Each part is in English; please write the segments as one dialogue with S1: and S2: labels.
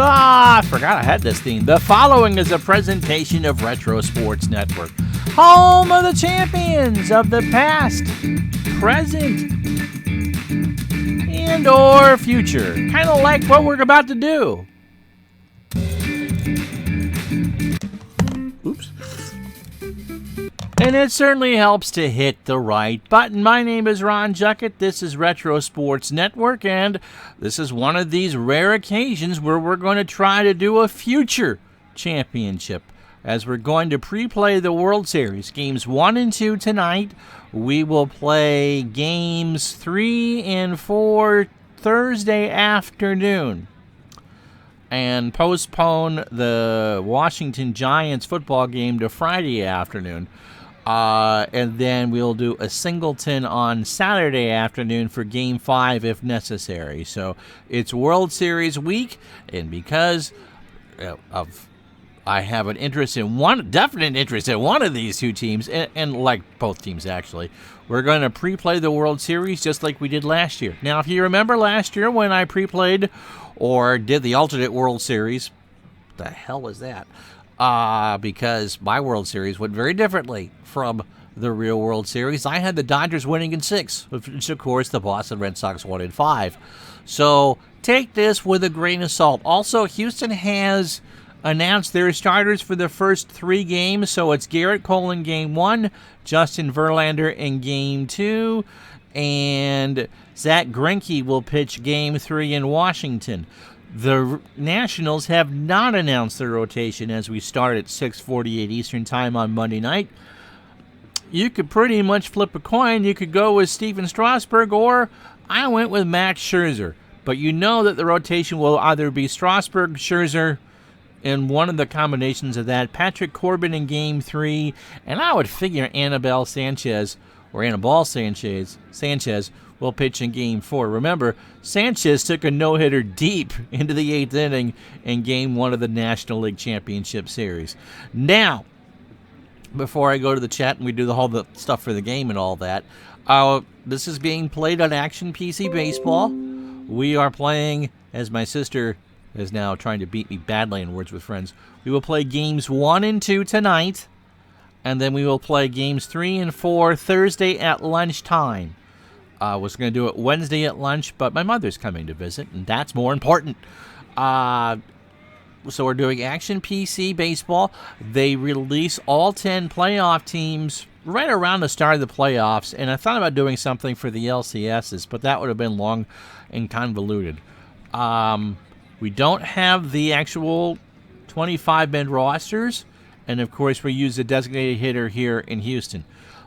S1: I forgot I had this theme. The following is a presentation of Retro Sports Network, home of the champions of the past, present, and or future. Kind of like what we're about to do. Oops. And it certainly helps to hit the right button. My name is Ron Juckett. This is Retro Sports Network, and this is one of these rare occasions where we're going to try to do a future championship, as we're going to pre-play the World Series. Games 1 and 2 tonight. We will play games 3 and 4 Thursday afternoon, and postpone the Washington Giants football game to Friday afternoon. And then we'll do a singleton on Saturday afternoon for Game 5 if necessary. So it's World Series week, and because I have an interest in definite interest in one of these two teams, and like both teams actually, we're going to pre-play the World Series just like we did last year. Now, if you remember last year when I pre-played or did the alternate World Series, what the hell was that? Because my World Series went very differently from the real World Series. I had the Dodgers winning in 6, which, of course, the Boston Red Sox won in 5. So take this with a grain of salt. Also, Houston has announced their starters for the first 3 games. So it's Garrett Cole in Game 1, Justin Verlander in Game 2, and Zach Greinke will pitch Game 3 in Washington. The Nationals have not announced their rotation as we start at 6:48 Eastern Time on Monday night. You could pretty much flip a coin. You could go with Stephen Strasburg, or I went with Max Scherzer. But you know that the rotation will either be Strasburg, Scherzer, and one of the combinations of that, Patrick Corbin in Game 3, and I would figure Anibal Sanchez will pitch in Game 4. Remember, Sanchez took a no-hitter deep into the 8th inning in Game 1 of the National League Championship Series. Now, before I go to the chat and we do all the stuff for the game and all that, this is being played on Action PC Baseball. We are playing, as my sister is now trying to beat me badly in Words with Friends, we will play Games 1 and 2 tonight, and then we will play Games 3 and 4 Thursday at lunchtime. I was going to do it Wednesday at lunch, but my mother's coming to visit, and that's more important. So we're doing Action PC Baseball. They release all 10 playoff teams right around the start of the playoffs, and I thought about doing something for the LCSs, but that would have been long and convoluted. We don't have the actual 25-man rosters, and of course we use a designated hitter here in Houston.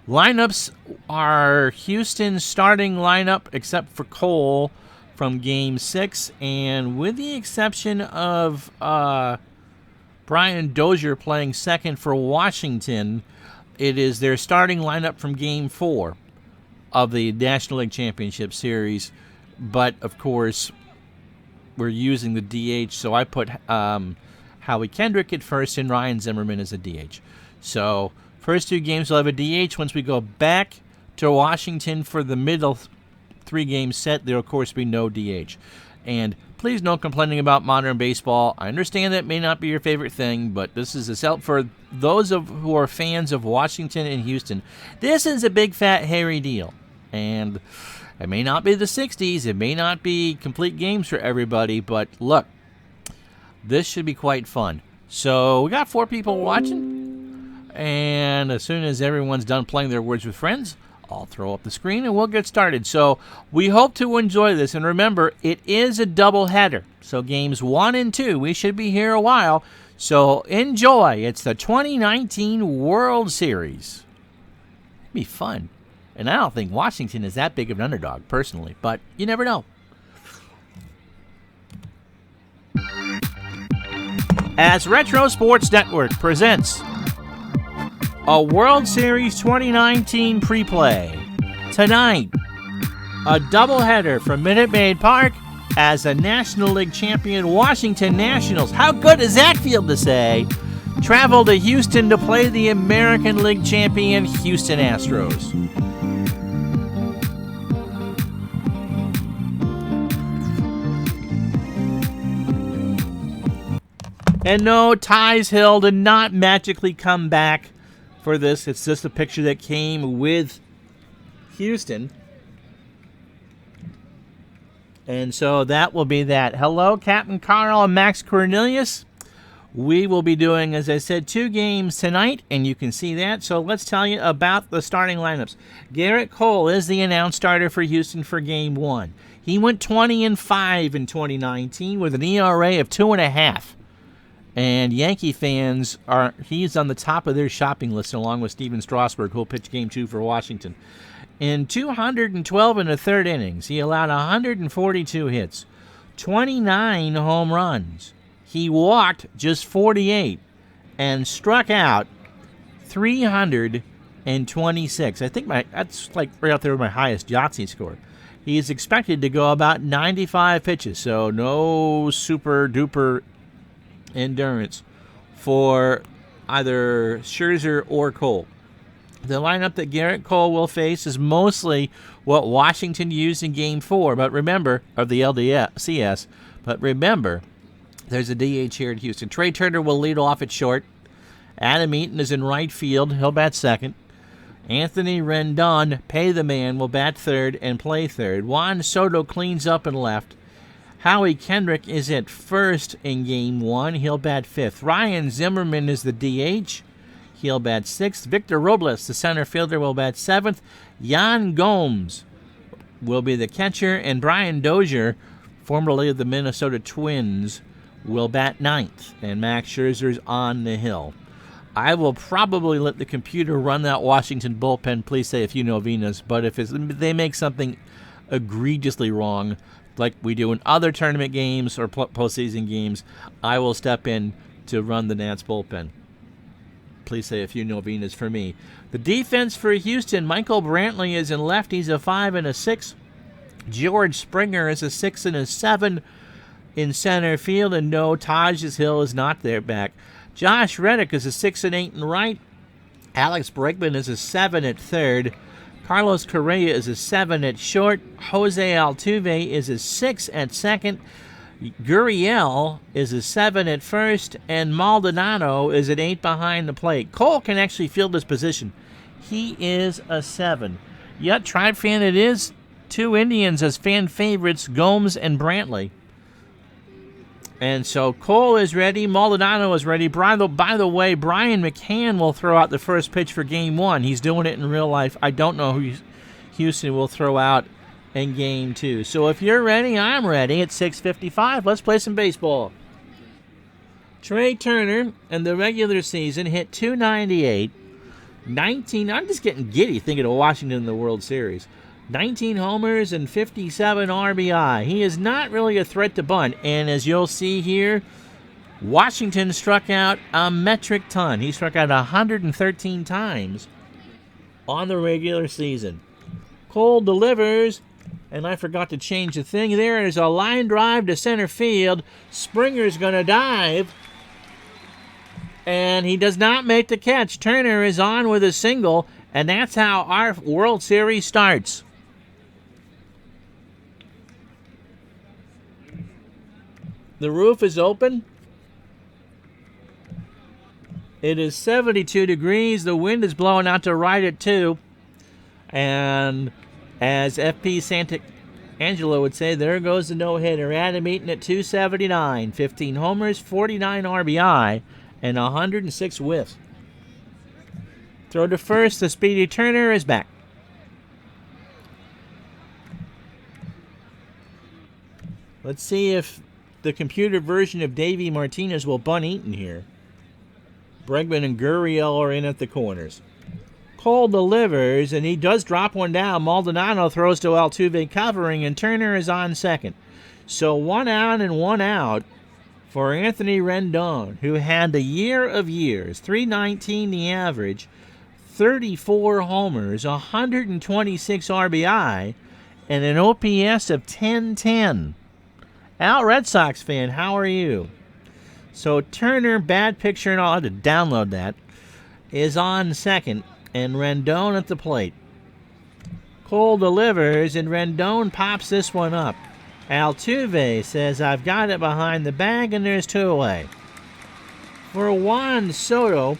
S1: Lineups are Houston's starting lineup, except for Cole from Game 6, and with the exception of Brian Dozier playing second for Washington, it is their starting lineup from Game 4 of the National League Championship Series. But, of course, we're using the DH, so I put Howie Kendrick at first and Ryan Zimmerman as a DH. So first 2 games will have a DH. Once we go back to Washington for the middle 3-game set, there will, of course, be no DH. And please no complaining about modern baseball. I understand that may not be your favorite thing, but this is a help for those who are fans of Washington and Houston. This is a big, fat, hairy deal. And it may not be the 60s. It may not be complete games for everybody. But look, this should be quite fun. So we got 4 people watching. And as soon as everyone's done playing their Words with Friends, I'll throw up the screen and we'll get started. So we hope to enjoy this. And remember, it is a doubleheader. So games 1 and 2, we should be here a while. So enjoy. It's the 2019 World Series. It'll be fun. And I don't think Washington is that big of an underdog, personally. But you never know. As Retro Sports Network presents a World Series 2019 pre-play. Tonight, a doubleheader from Minute Maid Park as the National League champion Washington Nationals. How good does that feel to say? Travel to Houston to play the American League champion Houston Astros. And no, Ty's Hill did not magically come back for this. It's just a picture that came with Houston. And so that will be that. Hello, Captain Carl and Max Cornelius. We will be doing, as I said, 2 games tonight, and you can see that. So let's tell you about the starting lineups. Garrett Cole is the announced starter for Houston for Game 1. He went 20-5 in 2019 with an ERA of 2.5. And Yankee fans he's on the top of their shopping list along with Steven Strasburg, who'll pitch Game 2 for Washington. In 212 1/3 innings, he allowed 142 hits, 29 home runs. He walked just 48 and struck out 326. I think that's like right out there with my highest Yahtzee score. He is expected to go about 95 pitches, so no super duper endurance for either Scherzer or Cole. The lineup that Garrett Cole will face is mostly what Washington used in Game 4, but remember, of the LDCS, but remember, there's a DH here at Houston. Trey Turner will lead off at short. Adam Eaton is in right field. He'll bat second. Anthony Rendon, pay the man, will bat third and play third. Juan Soto cleans up in left. Howie Kendrick is at first in Game 1. He'll bat fifth. Ryan Zimmerman is the DH. He'll bat sixth. Victor Robles, the center fielder, will bat seventh. Yan Gomes will be the catcher. And Brian Dozier, formerly of the Minnesota Twins, will bat ninth. And Max Scherzer's on the hill. I will probably let the computer run that Washington bullpen. Please say if you know Venus. But if they make something egregiously wrong, like we do in other tournament games or postseason games, I will step in to run the Nats bullpen. Please say if you know Venus for me. The defense for Houston, Michael Brantley is in left. He's a 5 and a 6. George Springer is a 6 and a 7 in center field. And no, Taj Hill is not there back. Josh Reddick is a 6 and 8 in right. Alex Bregman is a 7 at third. Carlos Correa is a 7 at short. Jose Altuve is a 6 at second. Gurriel is a 7 at first, and Maldonado is at 8 behind the plate. Cole can actually field his position. He is a 7. Yet, Tribe fan, it is 2 Indians as fan favorites, Gomes and Brantley. And so Cole is ready. Maldonado is ready. By the way, Brian McCann will throw out the first pitch for Game 1. He's doing it in real life. I don't know who Houston will throw out in Game 2. So if you're ready, I'm ready. It's 6:55. Let's play some baseball. Trey Turner in the regular season hit .298, 19. I'm just getting giddy thinking of Washington in the World Series. 19 homers and 57 RBI. He is not really a threat to bunt. And as you'll see here, Washington struck out a metric ton. He struck out 113 times on the regular season. Cole delivers. And I forgot to change the thing. There is a line drive to center field. Springer's going to dive. And he does not make the catch. Turner is on with a single. And that's how our World Series starts. The roof is open. It is 72 degrees. The wind is blowing out to right at 2. And as FP Santa Angelo would say, there goes the no-hitter. Adam Eaton at .279. 15 homers, 49 RBI, and 106 whiffs. Throw to first. The speedy Turner is back. Let's see if the computer version of Davey Martinez will bunt Eaton here. Bregman and Gurriel are in at the corners. Cole delivers, and he does drop one down. Maldonado throws to Altuve covering, and Turner is on second. So 1 out and 1 out for Anthony Rendon, who had the year of years, .319 the average, 34 homers, 126 RBI, and an OPS of .1010. Al, Red Sox fan, how are you? So Turner, bad picture, and I'll have to download that, is on second. And Rendon at the plate. Cole delivers, and Rendon pops this one up. Altuve says, I've got it behind the bag, and there's 2 away. for Juan Soto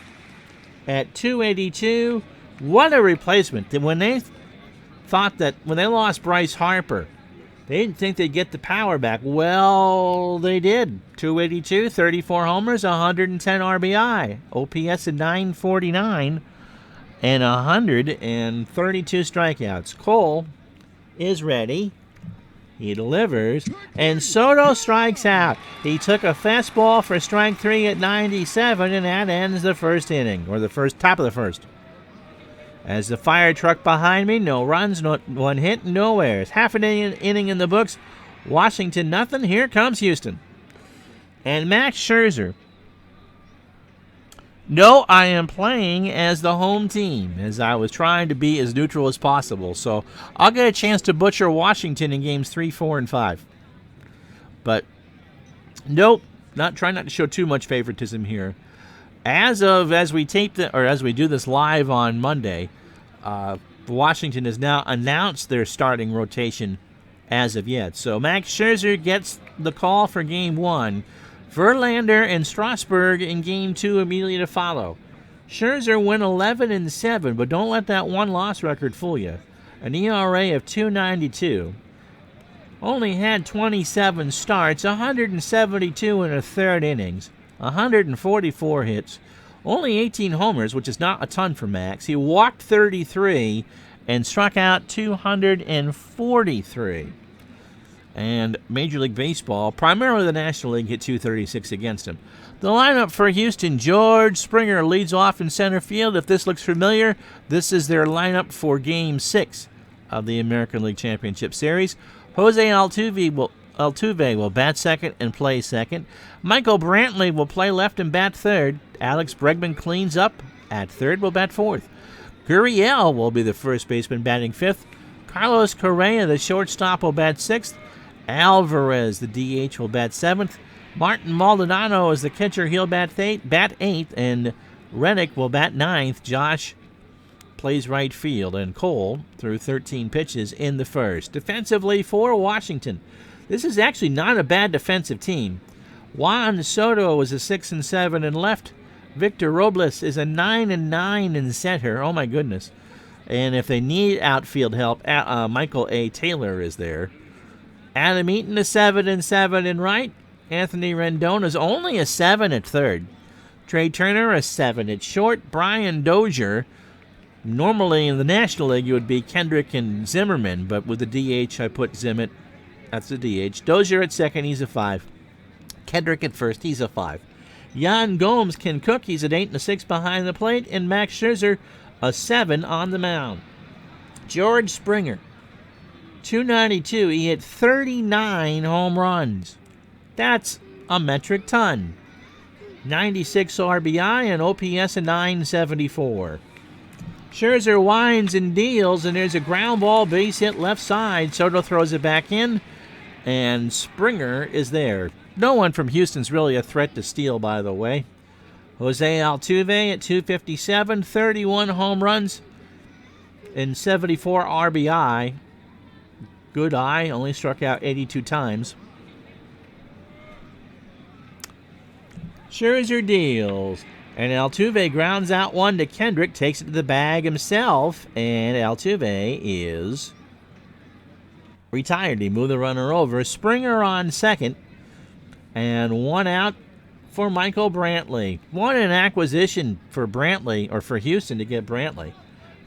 S1: at 282. What a replacement. When they thought that when they lost Bryce Harper, they didn't think they'd get the power back. Well, they did. 282, 34 homers, 110 RBI. OPS at 949 and 132 strikeouts. Cole is ready. He delivers, and Soto strikes out. He took a fastball for strike 3 at 97, and that ends the first inning, or the top of the first. As the fire truck behind me, no runs, no one hit, no errors. Half an inning in the books. Washington nothing. Here comes Houston. And Max Scherzer. No, I am playing as the home team, as I was trying to be as neutral as possible. So I'll get a chance to butcher Washington in games 3, 4, and 5. But nope, trying not to show too much favoritism here. As we do this live on Monday, Washington has now announced their starting rotation as of yet. So Max Scherzer gets the call for game 1. Verlander and Strasburg in game 2 immediately to follow. Scherzer went 11-7, but don't let that one-loss record fool you. An ERA of 2.92. Only had 27 starts, 172 in a third innings, 144 hits, only 18 homers, which is not a ton for Max. He walked 33 and struck out 243. And Major League Baseball, primarily the National League, hit 236 against him. The lineup for Houston: George Springer leads off in center field. If this looks familiar, this is their lineup for Game 6 of the American League Championship Series. Jose Altuve will bat second and play second. Michael Brantley will play left and bat third. Alex Bregman cleans up at third, will bat fourth. Gurriel will be the first baseman, batting fifth. Carlos Correa, the shortstop, will bat sixth. Alvarez, the DH, will bat seventh. Martin Maldonado is the catcher. He'll bat eighth. And Rennick will bat ninth. Josh plays right field. And Cole threw 13 pitches in the first. Defensively for Washington, this is actually not a bad defensive team. Juan Soto is a 6-7 in left. Victor Robles is a 9-9 in center. Oh, my goodness. And if they need outfield help, Michael A. Taylor is there. Adam Eaton, a 7-7 in right. Anthony Rendon is only a 7 at third. Trey Turner, a 7 at short. Brian Dozier, normally in the National League, it would be Kendrick and Zimmerman, but with the DH, I put Zimmett. That's the DH. Dozier at second, he's a 5. Kendrick at first, he's a 5. Yan Gomes can cook, he's at 8 and a 6 behind the plate. And Max Scherzer, a 7 on the mound. George Springer, 292. He hit 39 home runs. That's a metric ton. 96 RBI and OPS of 974. Scherzer winds and deals, and there's a ground ball base hit left side. Soto throws it back in, and Springer is there. No one from Houston's really a threat to steal, by the way. Jose Altuve at 257, 31 home runs and 74 RBI. Good eye, only struck out 82 times. Scherzer deals, and Altuve grounds out one to Kendrick, takes it to the bag himself, and Altuve is retired. He moved the runner over. Springer on second, and one out for Michael Brantley. What an acquisition for Brantley, or for Houston to get Brantley.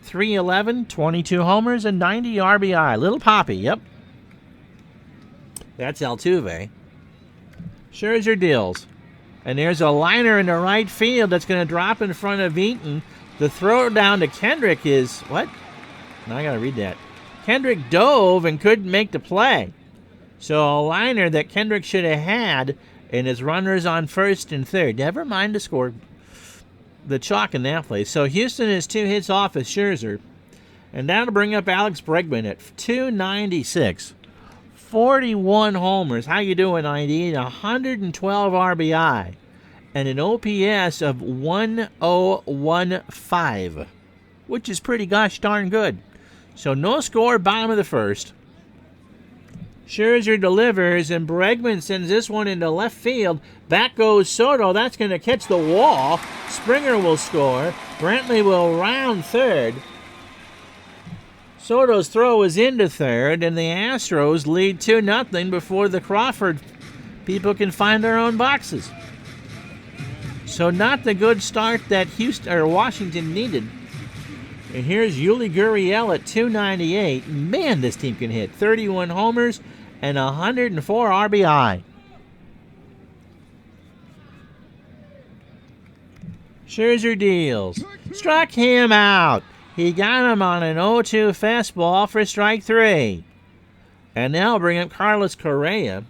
S1: 311, 22 homers, and 90 RBI. Little Poppy, yep. That's Altuve. Scherzer deals. And there's a liner in the right field that's going to drop in front of Eaton. The throw down to Kendrick is, what? Now I got to read that. Kendrick dove and couldn't make the play. So a liner that Kendrick should have had, and his runners on first and third. Never mind the score. The chalk in that place. So Houston is 2 hits off of Scherzer. And that'll bring up Alex Bregman at 296. 41 homers. How you doing, ID? 112 RBI. And an OPS of 1015. Which is pretty gosh darn good. So no score, bottom of the first. Scherzer delivers, and Bregman sends this one into left field. Back goes Soto. That's going to catch the wall. Springer will score. Brantley will round third. Soto's throw is into third, and the Astros lead 2-0 before the Crawford people can find their own boxes. So not the good start that Washington needed. And here's Yuli Gurriel at 298. Man, this team can hit. 31 homers and 104 RBI. Scherzer deals. Struck him out. He got him on an 0-2 fastball for strike 3. And now bring up Carlos Correa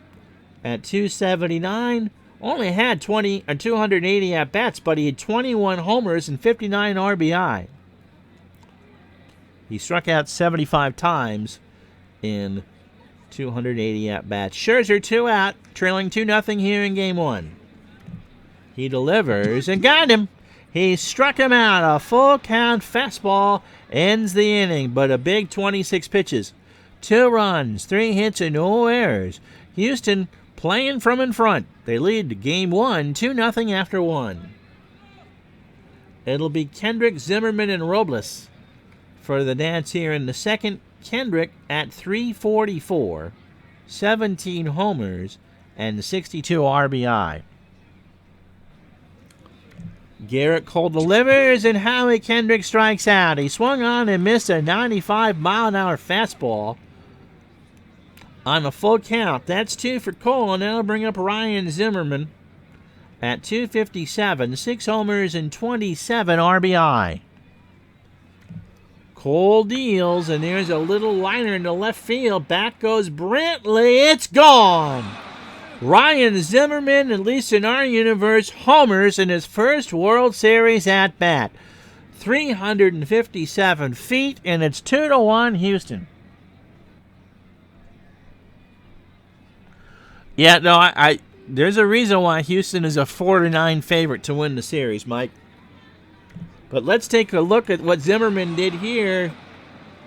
S1: at 279. Only had 280 at-bats, but he had 21 homers and 59 RBI. He struck out 75 times in 280 at-bats. Scherzer 2 out, trailing 2-0 here in Game 1. He delivers and got him. He struck him out. A full count fastball ends the inning, but a big 26 pitches. 2 runs, 3 hits, and no errors. Houston playing from in front. They lead Game 1, 2-0 after 1. It'll be Kendrick, Zimmerman, and Robles for the Nats here in the second. Kendrick at 344, 17 homers, and 62 RBI. Garrett Cole delivers, and Howie Kendrick strikes out. He swung on and missed a 95-mile-an-hour fastball on a full count. That's 2 for Cole, and that'll bring up Ryan Zimmerman at 257, 6 homers and 27 RBI. Cole deals, and there's a little liner in the left field. Back goes Brantley. It's gone. Ryan Zimmerman, at least in our universe, homers in his first World Series at-bat. 357 feet, and it's 2-1 Houston. Yeah, no, I there's a reason why Houston is a 4-9 favorite to win the series, Mike. But let's take a look at what Zimmerman did here.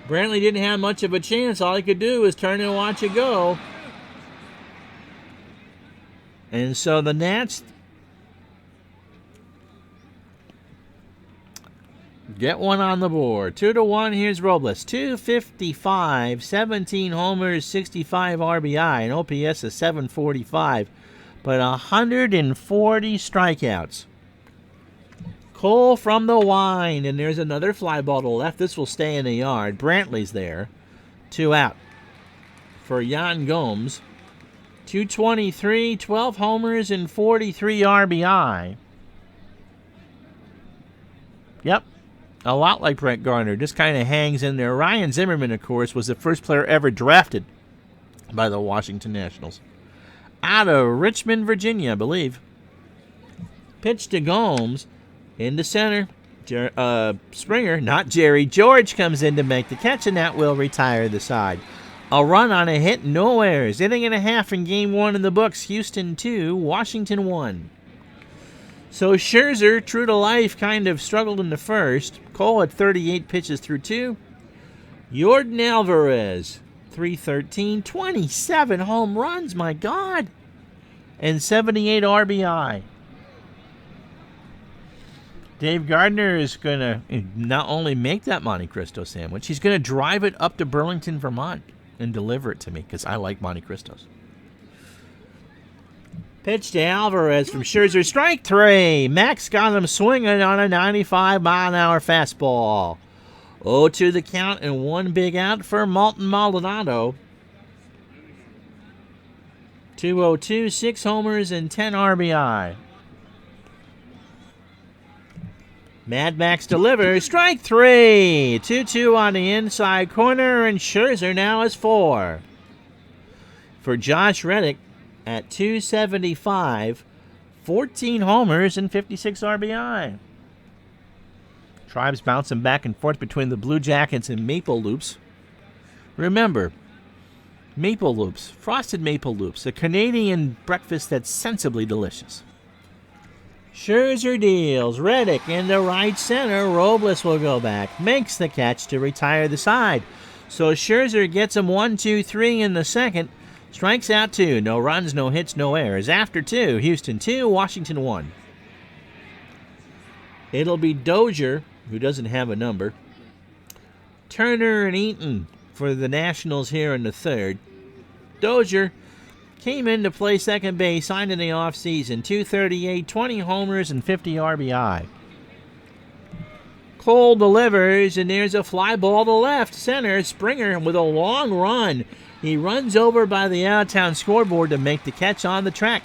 S1: Brantley didn't have much of a chance. All he could do was turn and watch it go. And so the Nats get one on the board. 2-1, here's Robles. 255, 17 homers, 65 RBI, and OPS is 745, but 140 strikeouts. Cole from the wind, and there's another fly ball to left. This will stay in the yard. Brantley's there. 2 out for Yan Gomes. 223, 12 homers, and 43 RBI. Yep, a lot like Brett Gardner. Just kind of hangs in there. Ryan Zimmerman, of course, was the first player ever drafted by the Washington Nationals. Out of Richmond, Virginia, I believe. Pitch to Gomes. Into center. Springer, not Jerry. George comes in to make the catch, and that will retire the side. A run on a hit, no errors. Inning and a half in Game 1 in the books. Houston 2, Washington 1. So Scherzer, true to life, kind of struggled in the first. Cole had 38 pitches through 2. Yordan Alvarez, 313, 27 home runs, my God. And 78 RBI. Dave Gardner is going to not only make that Monte Cristo sandwich, he's going to drive it up to Burlington, Vermont, and deliver it to me, because I like Monte Cristos. Pitch to Alvarez from Scherzer. Strike 3. Max got him swinging on a 95-mile-an-hour fastball. 0-2 the count, and 1 big out for Maldonado. 202, 6 homers, and 10 RBI. Mad Max delivers. Strike 3. 2-2 on the inside corner, and Scherzer now is 4. For Josh Reddick at 275, 14 homers and 56 RBI. Tribe's bouncing back and forth between the Blue Jackets and Maple Loops. Remember, Maple Loops, frosted Maple Loops, a Canadian breakfast that's sensibly delicious. Scherzer deals. Reddick into right center. Robles will go back. Makes the catch to retire the side. So Scherzer gets him 1-2-3 in the second. Strikes out 2. No runs, no hits, no errors. After 2, Houston 2, Washington 1. It'll be Dozier, who doesn't have a number. Turner and Eaton for the Nationals here in the third. Dozier came in to play second base, signed in the offseason. 238, 20 homers, and 50 RBI. Cole delivers, and there's a fly ball to left center. Springer with a long run. He runs over by the out-of-town scoreboard to make the catch on the track.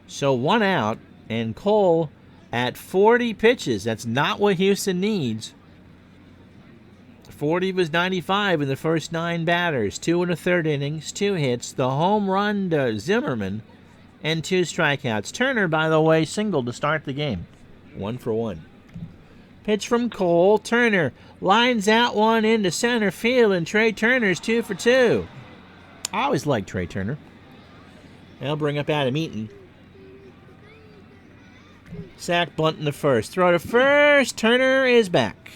S1: So 1 out, and Cole at 40 pitches. That's not what Houston needs. 40 was 95 in the first 9 batters. 2 in the third innings, 2 hits, the home run to Zimmerman, and 2 strikeouts. Turner, by the way, singled to start the game. 1 for 1. Pitch from Cole. Turner lines out one into center field, and Trey Turner's 2 for 2. I always liked Trey Turner. They'll bring up Adam Eaton. Sack bunt in the first. Throw to first. Turner is back.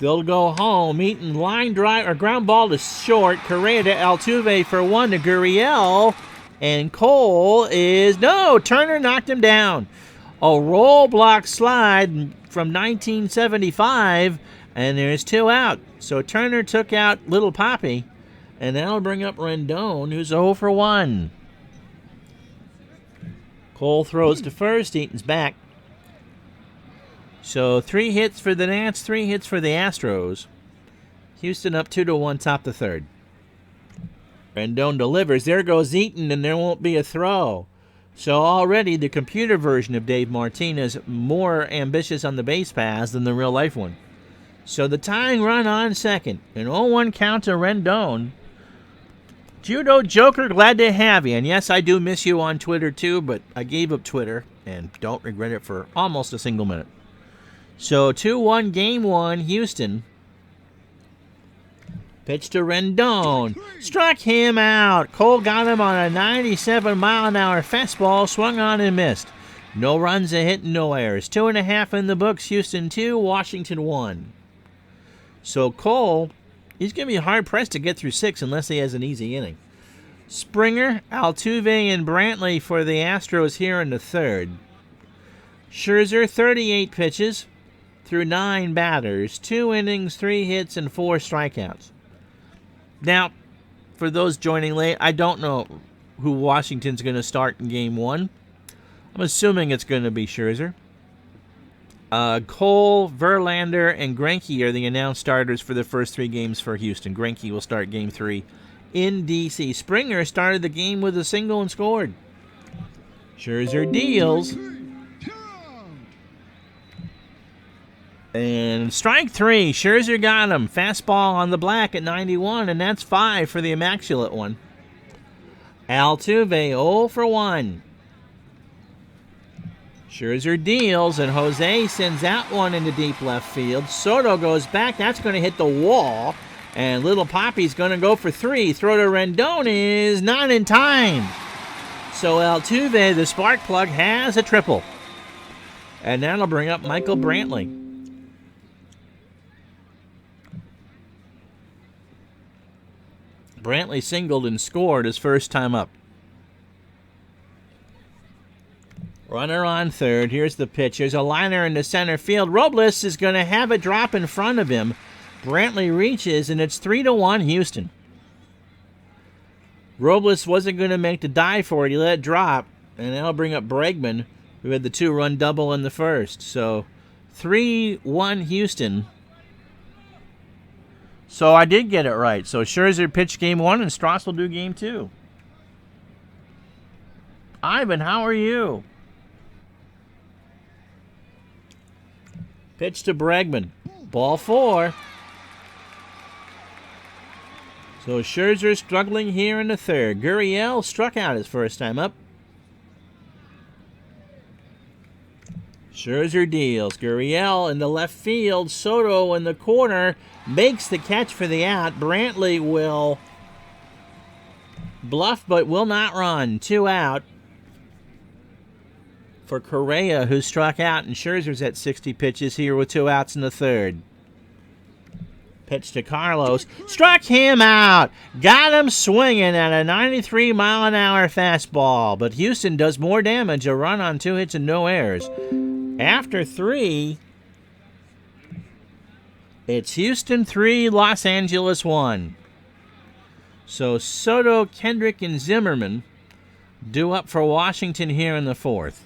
S1: They'll go home. Eaton line drive or ground ball to short. Correa to Altuve for 1 to Gurriel. And Cole is... No! Turner knocked him down. A roll block slide from 1975, and there's 2 out. So Turner took out Little Poppy, and that'll bring up Rendon, who's 0 for 1. Cole throws to first. Eaton's back. So 3 hits for the Nats, 3 hits for the Astros. Houston up 2-1, top the third. Rendon delivers. There goes Eaton, and there won't be a throw. So already the computer version of Dave Martinez more ambitious on the base paths than the real-life one. So the tying run on second. An 0-1 count to Rendon. Judo Joker, glad to have you. And yes, I do miss you on Twitter too, but I gave up Twitter and don't regret it for almost a single minute. So 2-1 game 1, Houston. Pitch to Rendon. Struck him out. Cole got him on a 97-mile-an-hour fastball. Swung on and missed. No runs, a hit, no errors. 2.5 in the books. Houston 2, Washington 1. So Cole, he's going to be hard-pressed to get through 6 unless he has an easy inning. Springer, Altuve, and Brantley for the Astros here in the third. Scherzer, 38 pitches through 9 batters. 2 innings, 3 hits, and 4 strikeouts. Now, for those joining late, I don't know who Washington's going to start in Game 1. I'm assuming it's going to be Scherzer. Cole, Verlander, and Greinke are the announced starters for the first 3 games for Houston. Greinke will start Game 3 in D.C. Springer started the game with a single and scored. Scherzer deals. And strike 3. Scherzer got him. Fastball on the black at 91, and that's 5 for the immaculate one. Altuve 0 for 1. Scherzer deals, and Jose sends out one into deep left field. Soto goes back. That's going to hit the wall, and Little Poppy's going to go for 3. Throw to Rendon is not in time. So Altuve, the spark plug, has a triple. And that'll bring up Michael Brantley. Brantley singled and scored his first time up. Runner on third. Here's the pitch. There's a liner into center field. Robles is going to have it drop in front of him. Brantley reaches, and it's 3-1 Houston. Robles wasn't going to make the dive for it. He let it drop, and that'll bring up Bregman, who had the 2-run double in the first. So 3-1 Houston. So I did get it right. So Scherzer pitched Game 1, and Strauss will do Game 2. Ivan, how are you? Pitch to Bregman. Ball 4. So Scherzer struggling here in the third. Gurriel struck out his first time up. Scherzer deals. Gurriel in the left field. Soto in the corner makes the catch for the out. Brantley will bluff but will not run. 2 out for Correa, who struck out, and Scherzer's at 60 pitches here with 2 outs in the third. Pitch to Carlos. Struck him out. Got him swinging at a 93-mile-an-hour fastball. But Houston does more damage. A run on 2 hits and no errors. After 3, it's Houston 3, Los Angeles 1. So Soto, Kendrick, and Zimmerman due up for Washington here in the 4th.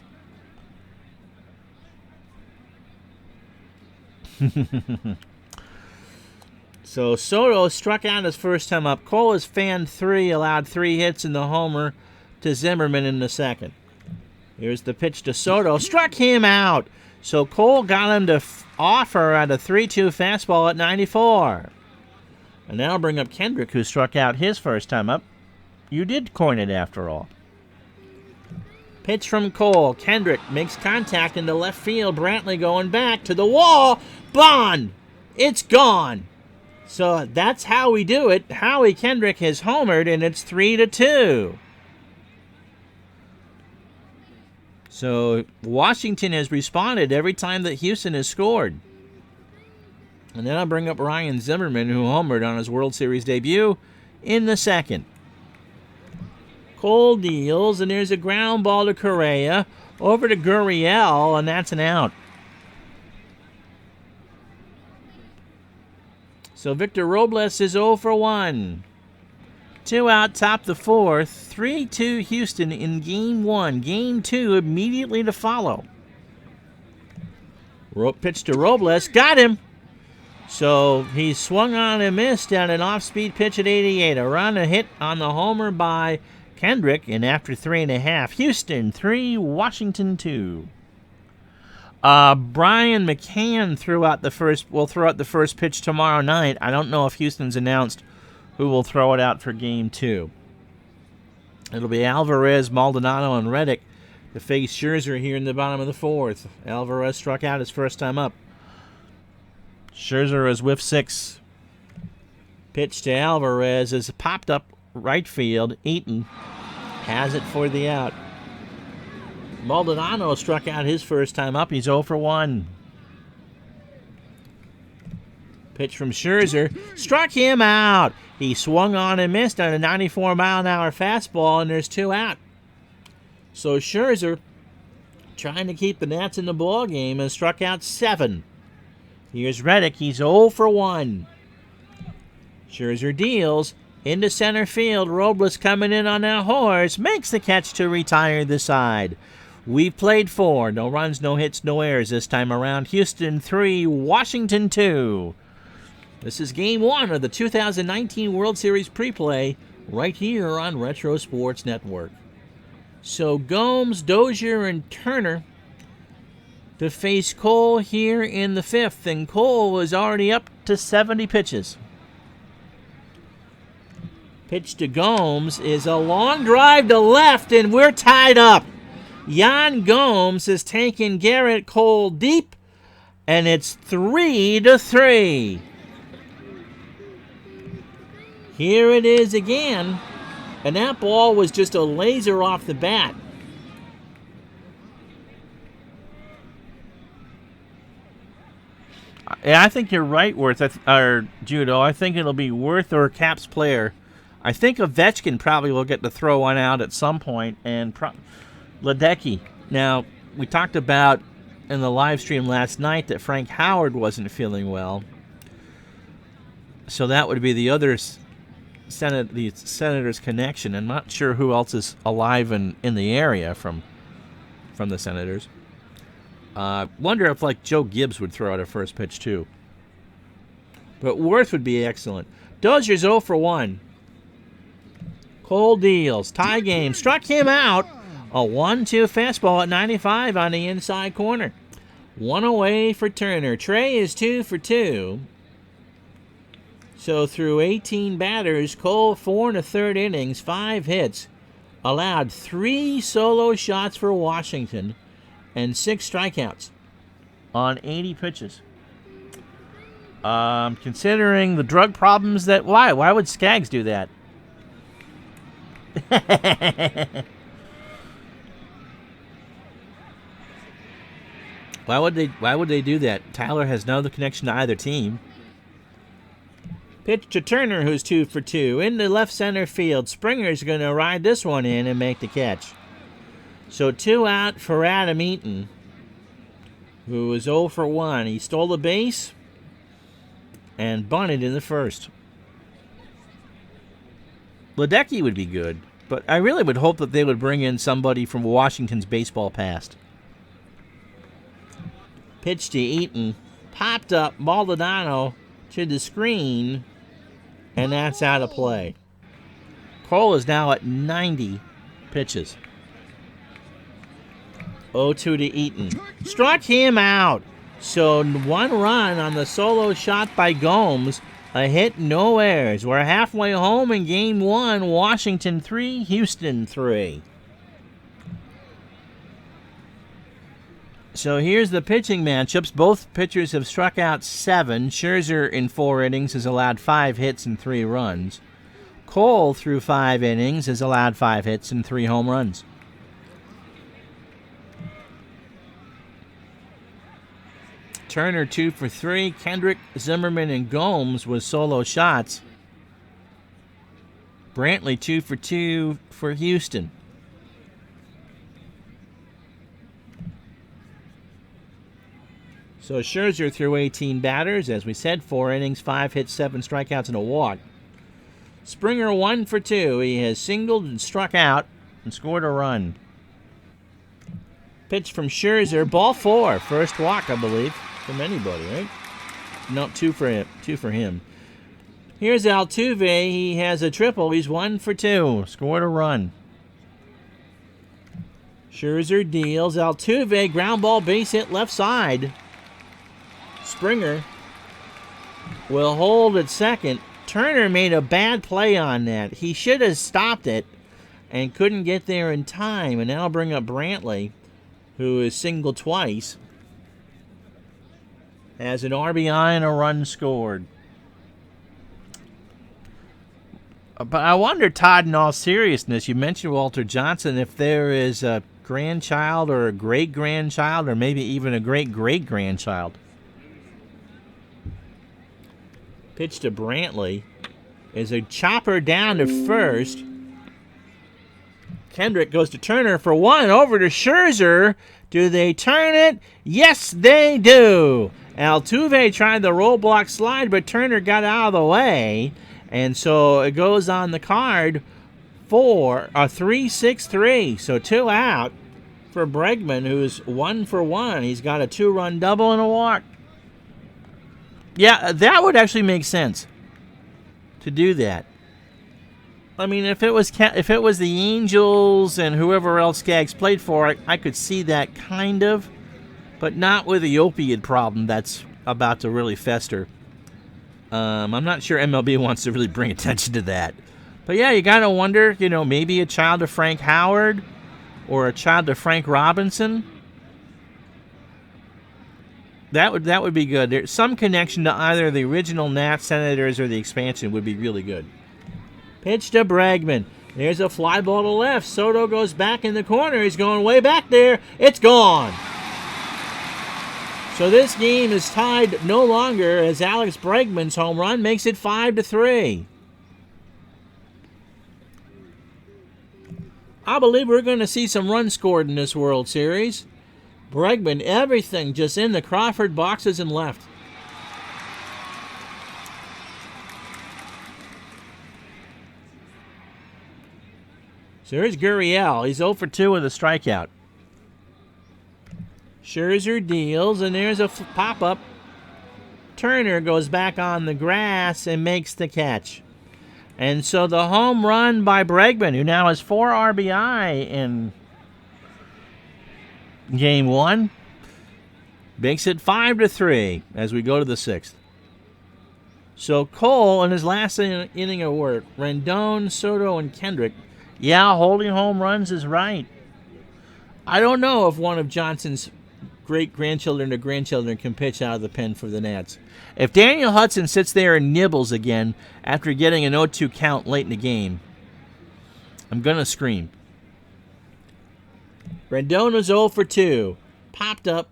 S1: So Soto struck out his first time up. Cole has fanned 3, allowed 3 hits in the homer to Zimmerman in the 2nd. Here's the pitch to Soto. Struck him out. So Cole got him to offer at a 3-2 fastball at 94. And now I'll bring up Kendrick, who struck out his first time up. You did coin it after all. Pitch from Cole. Kendrick makes contact into left field. Brantley going back to the wall. Bond! It's gone. So that's how we do it. Howie Kendrick has homered, and it's 3-2. So Washington has responded every time that Houston has scored. And then I'll bring up Ryan Zimmerman, who homered on his World Series debut in the 2nd. Cole deals, and there's a ground ball to Correa. Over to Gurriel, and that's an out. So Victor Robles is 0 for 1. 2 out, top the 4th. 3-2 Houston in Game 1. Game 2 immediately to follow. Pitch to Robles. Got him. So he swung on and missed on an off-speed pitch at 88. A run, a hit on the homer by Kendrick. And after 3.5, Houston 3, Washington 2. Brian McCann will throw out the first pitch tomorrow night. I don't know if Houston's announced who will throw it out for Game 2. It'll be Alvarez, Maldonado, and Reddick to face Scherzer here in the bottom of the 4th. Alvarez struck out his first time up. Scherzer is whiff 6. Pitch to Alvarez is popped up right field. Eaton has it for the out. Maldonado struck out his first time up. He's 0 for 1. Pitch from Scherzer. Struck him out. He swung on and missed on a 94-mile-an-hour fastball, and there's 2 out. So Scherzer, trying to keep the Nats in the ballgame, and struck out 7. Here's Reddick. He's 0 for 1. Scherzer deals into center field. Robles coming in on that horse. Makes the catch to retire the side. We've played 4. No runs, no hits, no errors this time around. Houston 3, Washington 2. This is Game 1 of the 2019 World Series pre-play right here on Retro Sports Network. So Gomes, Dozier, and Turner to face Cole here in the 5th. And Cole was already up to 70 pitches. Pitch to Gomes is a long drive to left, and we're tied up. Yan Gomes has taken Garrett Cole deep, and it's 3-3. Here it is again, and that ball was just a laser off the bat. Yeah, I think you're right, Judo. I think it'll be Worth or Caps player. I think Ovechkin probably will get to throw one out at some point, and Ledecky. Now, we talked about in the live stream last night that Frank Howard wasn't feeling well. So that would be the other the Senators connection. I'm not sure who else is alive in the area from the Senators. Wonder if Joe Gibbs would throw out a first pitch too. But Worth would be excellent. Dozier's 0 for 1. Cole deals. Tie game. Struck him out. A 1-2 fastball at 95 on the inside corner. 1 away for Turner. Trey is 2 for 2. So through 18 batters, Cole 4 1/3 innings, 5 hits, allowed 3 solo shots for Washington, and 6 strikeouts on 80 pitches. Considering the drug problems why would Skaggs do that? Why would they do that? Tyler has no other connection to either team. Pitch to Turner, who's 2 for 2. Into left center field. Springer's going to ride this one in and make the catch. So 2 out for Adam Eaton, who was 0 for 1. He stole the base and bunted in the first. Ledecky would be good, but I really would hope that they would bring in somebody from Washington's baseball past. Pitch to Eaton. Popped up Maldonado to the screen, and that's out of play. Cole is now at 90 pitches. 0-2 to Eaton. Struck him out. So 1 run on the solo shot by Gomes. A hit, no errors. We're halfway home in Game 1. Washington 3, Houston 3. So here's the pitching matchups. Both pitchers have struck out 7. Scherzer in 4 innings has allowed 5 hits and 3 runs. Cole, through 5 innings, has allowed 5 hits and 3 home runs. Turner 2 for 3. Kendrick, Zimmerman, and Gomes with solo shots. Brantley 2 for 2 for Houston. So Scherzer threw 18 batters. As we said, 4 innings, 5 hits, 7 strikeouts, and a walk. Springer 1 for 2. He has singled and struck out and scored a run. Pitch from Scherzer, ball 4. First walk, I believe, from anybody, right? No, 2 for him. 2 for him. Here's Altuve. He has a triple. He's 1 for 2. Scored a run. Scherzer deals. Altuve, ground ball, base hit left side. Springer will hold at second. Turner made a bad play on that. He should have stopped it and couldn't get there in time. And now I'll bring up Brantley, who is singled twice, has an RBI and a run scored. But I wonder, Todd, in all seriousness, you mentioned Walter Johnson, if there is a grandchild or a great-grandchild or maybe even a great-great-grandchild. Pitch to Brantley is a chopper down to first. Kendrick goes to Turner for 1, over to Scherzer. Do they turn it? Yes, they do. Altuve tried the roadblock slide, but Turner got out of the way. And so it goes on the card for a 3-6-3. So 2 out for Bregman, who's 1 for 1. He's got a 2-run double and a walk. Yeah, that would actually make sense to do that. I mean, if it was the Angels and whoever else Skaggs played for, I could see that kind of, but not with the opioid problem that's about to really fester. I'm not sure MLB wants to really bring attention to that. But yeah, you gotta wonder, maybe a child of Frank Howard or a child of Frank Robinson. That would be good. There's some connection to either the original Nats, Senators, or the expansion would be really good. Pitch to Bregman. There's a fly ball to left. Soto goes back in the corner. He's going way back there. It's gone. So this game is tied no longer as Alex Bregman's home run makes it 5-3. I believe we're going to see some runs scored in this World Series. Bregman, everything just in the Crawford boxes and left. So here's Gurriel. He's 0 for 2 with a strikeout. Scherzer deals, and there's a pop-up. Turner goes back on the grass and makes the catch. And so the home run by Bregman, who now has 4 RBI in Game 1, makes it 5-3 as we go to the 6th. So Cole, in his last inning of work, Rendon, Soto, and Kendrick, holding home runs is right. I don't know if one of Johnson's great-grandchildren or grandchildren can pitch out of the pen for the Nats. If Daniel Hudson sits there and nibbles again after getting an 0-2 count late in the game, I'm going to scream. Rendon is 0 for 2. Popped up,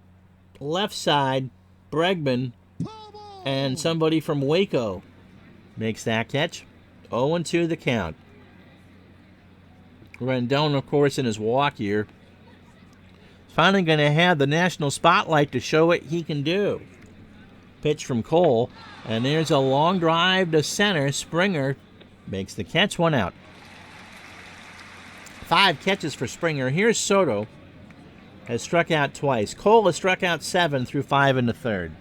S1: left side, Bregman, and somebody from Waco. makes that catch. 0-2 the count. Rendon, of course, in his walk here, finally going to have the national spotlight to show what he can do. Pitch from Cole, and there's a long drive to center. Springer makes the catch, 1 out. 5 catches for Springer. Here's Soto, has struck out twice. Cole has struck out 7 through 5 in the third.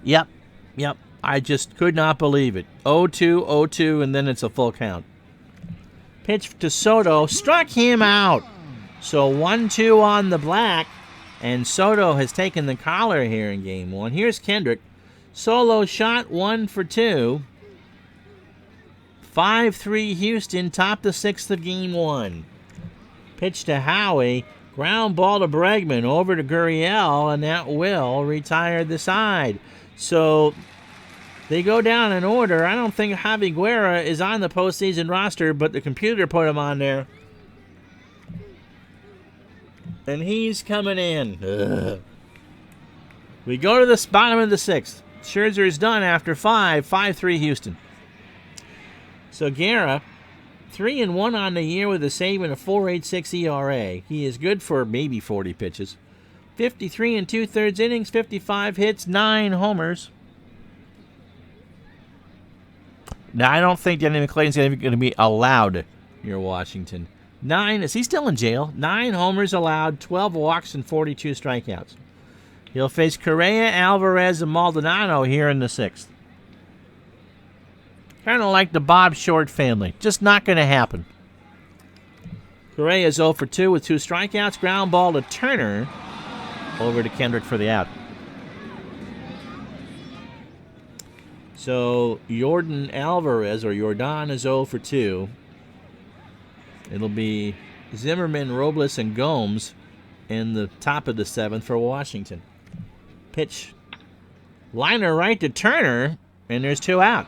S1: Yep. I just could not believe it. 0-2, 0-2, and then it's a full count. Pitch to Soto, struck him out. So 1-2 on the black. And Soto has taken the collar here in game 1. Here's Kendrick. Solo shot, 1 for 2. 5-3 Houston, top the 6th of game 1. Pitch to Howie. Ground ball to Bregman, over to Gurriel, and that will retire the side. So they go down in order. I don't think Javi Guerra is on the postseason roster, but the computer put him on there. And he's coming in. Ugh. We go to the bottom of the 6th. Scherzer is done after 5-3 Houston. So Guerra, 3-1 on the year with a save and a 4.86 ERA. He is good for maybe 40 pitches. 53 2/3 innings, 55 hits, 9 homers. Now, I don't think Danny McClain's going to be allowed near Washington. 9, is he still in jail? 9 homers allowed, 12 walks, and 42 strikeouts. He'll face Correa, Alvarez, and Maldonado here in the 6th. Kind of like the Bob Short family. Just not going to happen. Correa is 0 for 2 with 2 strikeouts. Ground ball to Turner. Over to Kendrick for the out. So Jordan Alvarez, or Jordan, is 0 for 2. It'll be Zimmerman, Robles, and Gomes in the top of the 7th for Washington. Pitch. Liner right to Turner, and there's 2 out.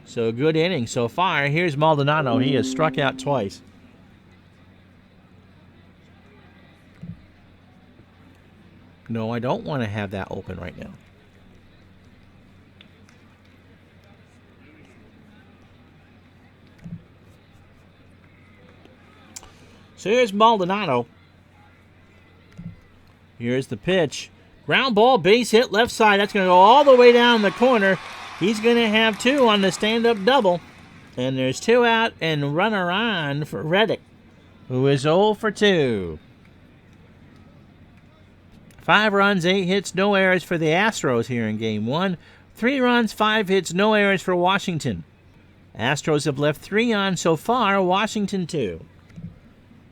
S1: So good inning so far. Here's Maldonado. He has struck out twice. No, I don't want to have that open right now. So here's Maldonado. Here's the pitch. Ground ball, base hit, left side. That's going to go all the way down the corner. He's going to have 2 on the stand-up double. And there's 2 out and runner on for Reddick, who is 0 for 2. 5 runs, 8 hits, no errors for the Astros here in game 1. 3 runs, 5 hits, no errors for Washington. Astros have left 3 on so far, Washington 2.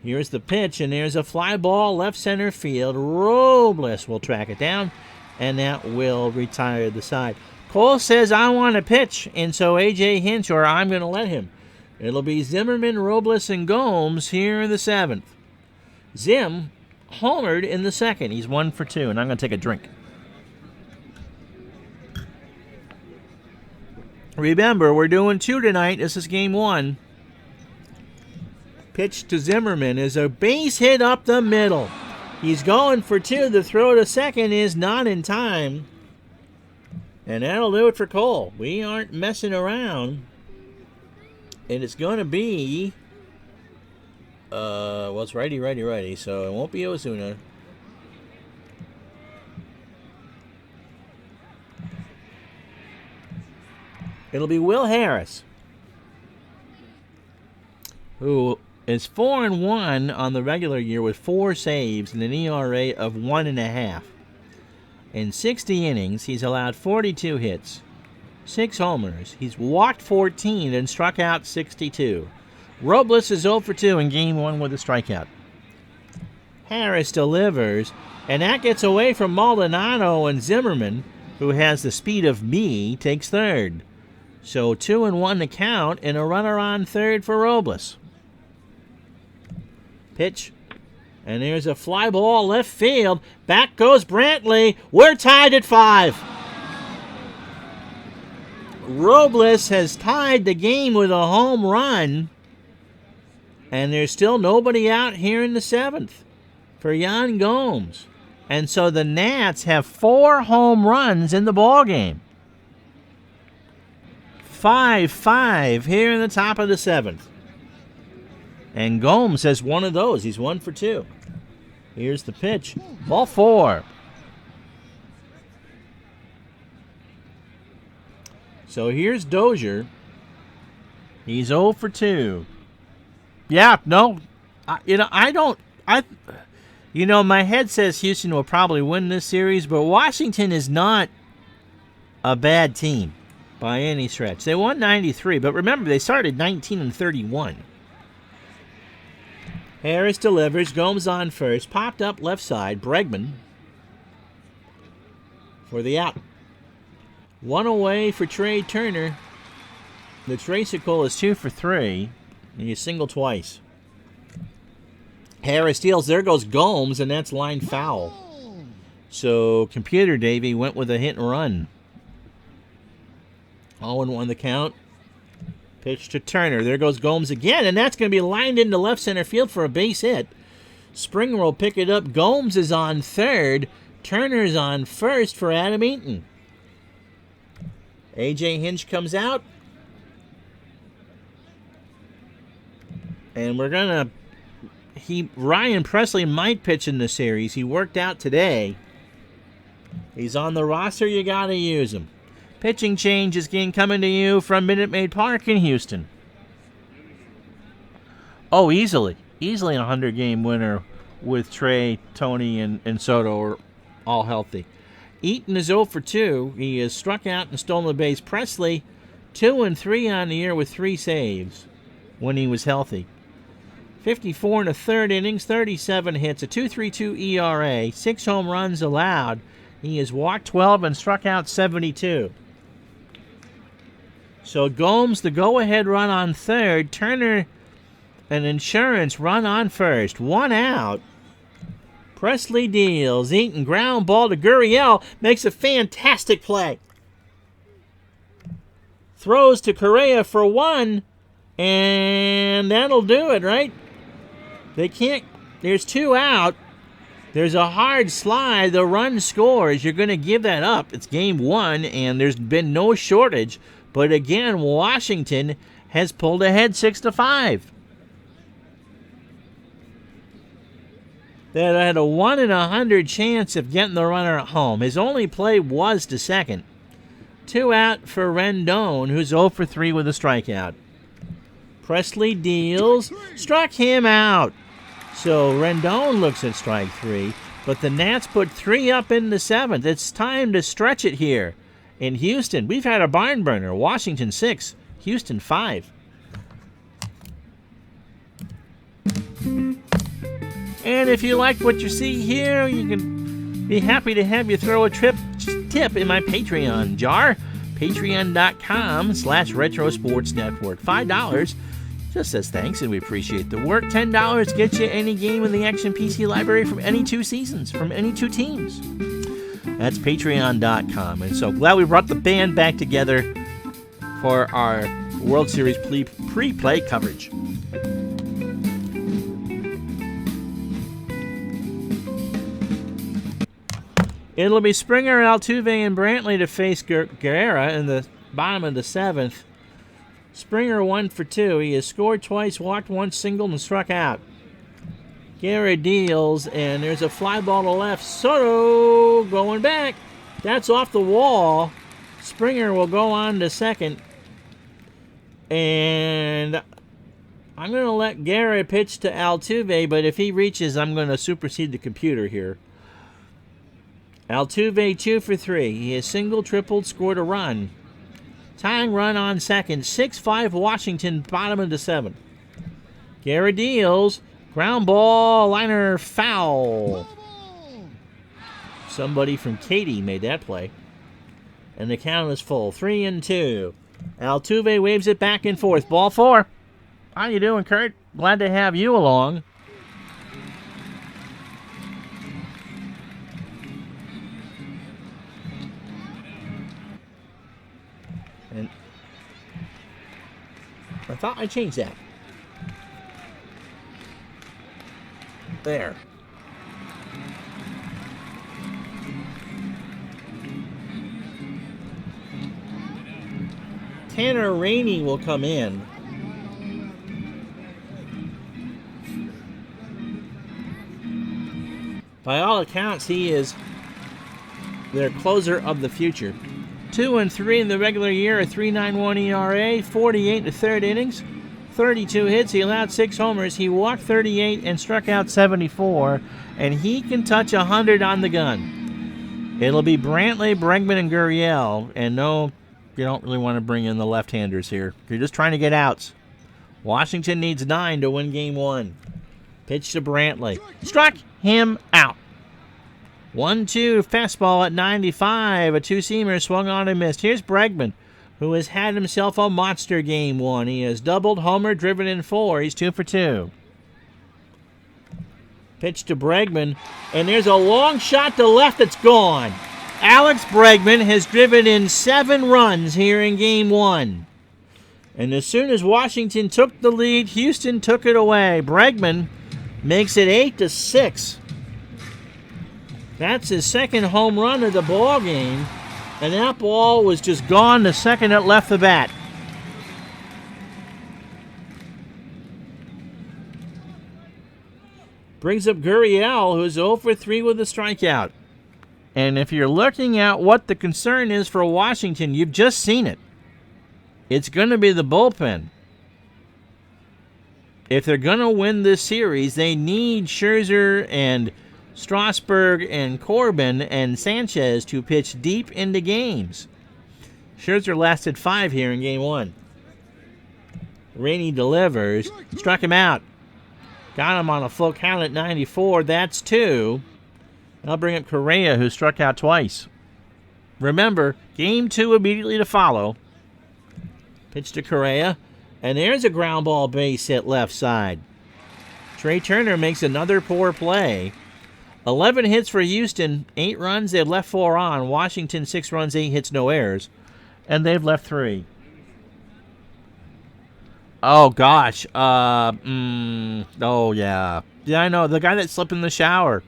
S1: Here's the pitch, and there's a fly ball left center field. Robles will track it down, and that will retire the side. Cole says, I want to pitch, and so A.J. Hinch, or I'm going to let him. It'll be Zimmerman, Robles, and Gomes here in the 7th. Zim homered in the 2nd. He's 1 for 2, and I'm going to take a drink. Remember, we're doing 2 tonight. This is game 1. Pitch to Zimmerman is a base hit up the middle. He's going for 2. The throw to second is not in time. And that'll do it for Cole. We aren't messing around. And it's going to be... well, it's righty. So it won't be Ozuna. It'll be Will Harris, who is 4-1 on the regular year with 4 saves and an ERA of 1.5. In 60 innings, he's allowed 42 hits, 6 homers. He's walked 14 and struck out 62. Robles is 0 for 2 in game 1 with a strikeout. Harris delivers, and that gets away from Maldonado, and Zimmerman, who has the speed of me, takes third. So 2-1 to count, and a runner on third for Robles. Pitch. And there's a fly ball left field. Back goes Brantley. We're tied at 5. Robles has tied the game with a home run. And there's still nobody out here in the 7th for Yan Gomes. And so the Nats have 4 home runs in the ballgame. 5-5 here in the top of the 7th. And Gomes has one of those. He's 1 for 2. Here's the pitch. Ball 4. So here's Dozier. He's 0 for 2. Yeah, no. My head says Houston will probably win this series, but Washington is not a bad team by any stretch. They won 93, but remember, they started 19-31. Harris delivers. Gomes on first. Popped up left side. Bregman for the out. 1 away for Trey Turner. The Tracycle is 2 for 3. And you single twice. Harris steals. There goes Gomes, and that's line foul. So Computer Davey went with a hit and run. 0-1 the count. Pitch to Turner. There goes Gomes again, and that's going to be lined into left center field for a base hit. Springer will pick it up. Gomes is on third. Turner's on first for Adam Eaton. A.J. Hinch comes out. And we're going to... Ryan Presley might pitch in the series. He worked out today. He's on the roster. You got to use him. Pitching change is coming to you from Minute Maid Park in Houston. Oh, easily. Easily a 100-game winner with Trey, Tony, and Soto are all healthy. Eaton is 0 for 2. He has struck out and stolen the base. Presley, 2-3 on the year with 3 saves when he was healthy. 54 in the third innings, 37 hits, a 2.32 ERA, 6 home runs allowed. He has walked 12 and struck out 72. So Gomes, the go-ahead run on third. Turner, an insurance run on first. 1 out. Presley deals. Eaton ground ball to Gurriel. Makes a fantastic play. Throws to Correa for 1. And that'll do it, right? They can't. There's 2 out. There's a hard slide. The run scores. You're going to give that up. It's game 1, and there's been no shortage. But again, Washington has pulled ahead 6-5. They had a 1 in 100 chance of getting the runner at home. His only play was to second. 2 out for Rendon, who's 0 for 3 with a strikeout. Presley deals. Struck him out. So Rendon looks at strike 3. But the Nats put 3 up in the 7th. It's time to stretch it here. In Houston, we've had a barn burner. Washington 6, Houston 5. And if you like what you see here, you can be happy to have you throw a tip in my Patreon jar. Patreon.com/Retro Sports Network. $5 just says thanks, and we appreciate the work. $10 gets you any game in the Action PC library from any 2 seasons, from any 2 teams. That's Patreon.com. And so glad we brought the band back together for our World Series pre-play coverage. It'll be Springer, Altuve, and Brantley to face Guerrera in the bottom of the 7th. Springer 1 for 2. He has scored twice, walked 1, singled, and struck out. Guerra deals, and there's a fly ball to left. Soto going back. That's off the wall. Springer will go on to second. And I'm going to let Guerra pitch to Altuve, but if he reaches, I'm going to supersede the computer here. Altuve 2 for 3. He has singled, tripled, scored a run. Tying run on second. 6-5 Washington, bottom of the 7th. Guerra deals. Ground ball, liner, foul. Somebody from Katy made that play. And the count is full. 3-2. Altuve waves it back and forth. Ball 4. How you doing, Kurt? Glad to have you along. And I thought I changed that. There. Tanner Rainey will come in. By all accounts, he is their closer of the future. 2-3 in the regular year, a 3.91 ERA, 48 in the third innings, 32 hits. He allowed 6 homers. He walked 38 and struck out 74, and he can touch 100 on the gun. It'll be Brantley, Bregman, and Gurriel, and no, you don't really want to bring in the left-handers here. You're just trying to get outs. Washington needs 9 to win Game 1. Pitch to Brantley. Struck him out. 1-2 fastball at 95. A two-seamer swung on and missed. Here's Bregman, who has had himself a monster Game 1. He has doubled, homer, driven in 4. He's 2 for 2. Pitch to Bregman, and there's a long shot to left that's gone. Alex Bregman has driven in 7 runs here in Game 1. And as soon as Washington took the lead, Houston took it away. Bregman makes it 8-6. That's his second home run of the ball game, and that ball was just gone the second it left the bat. Brings up Gurriel, who's 0 for 3 with a strikeout. And if you're looking at what the concern is for Washington, you've just seen it. It's going to be the bullpen. If they're going to win this series, they need Scherzer and Strasburg and Corbin and Sanchez to pitch deep into games. Scherzer lasted 5 here in Game 1. Rainey delivers. Struck him out. Got him on a full count at 94. That's 2. And I'll bring up Correa, who struck out twice. Remember, Game 2 immediately to follow. Pitch to Correa. And there's a ground ball base hit left side. Trey Turner makes another poor play. 11 hits for Houston, 8 runs. They've left 4 on. Washington, 6 runs, 8 hits, no errors. And they've left 3. Oh, gosh. Oh, yeah. Yeah, I know. The guy that slept in the shower.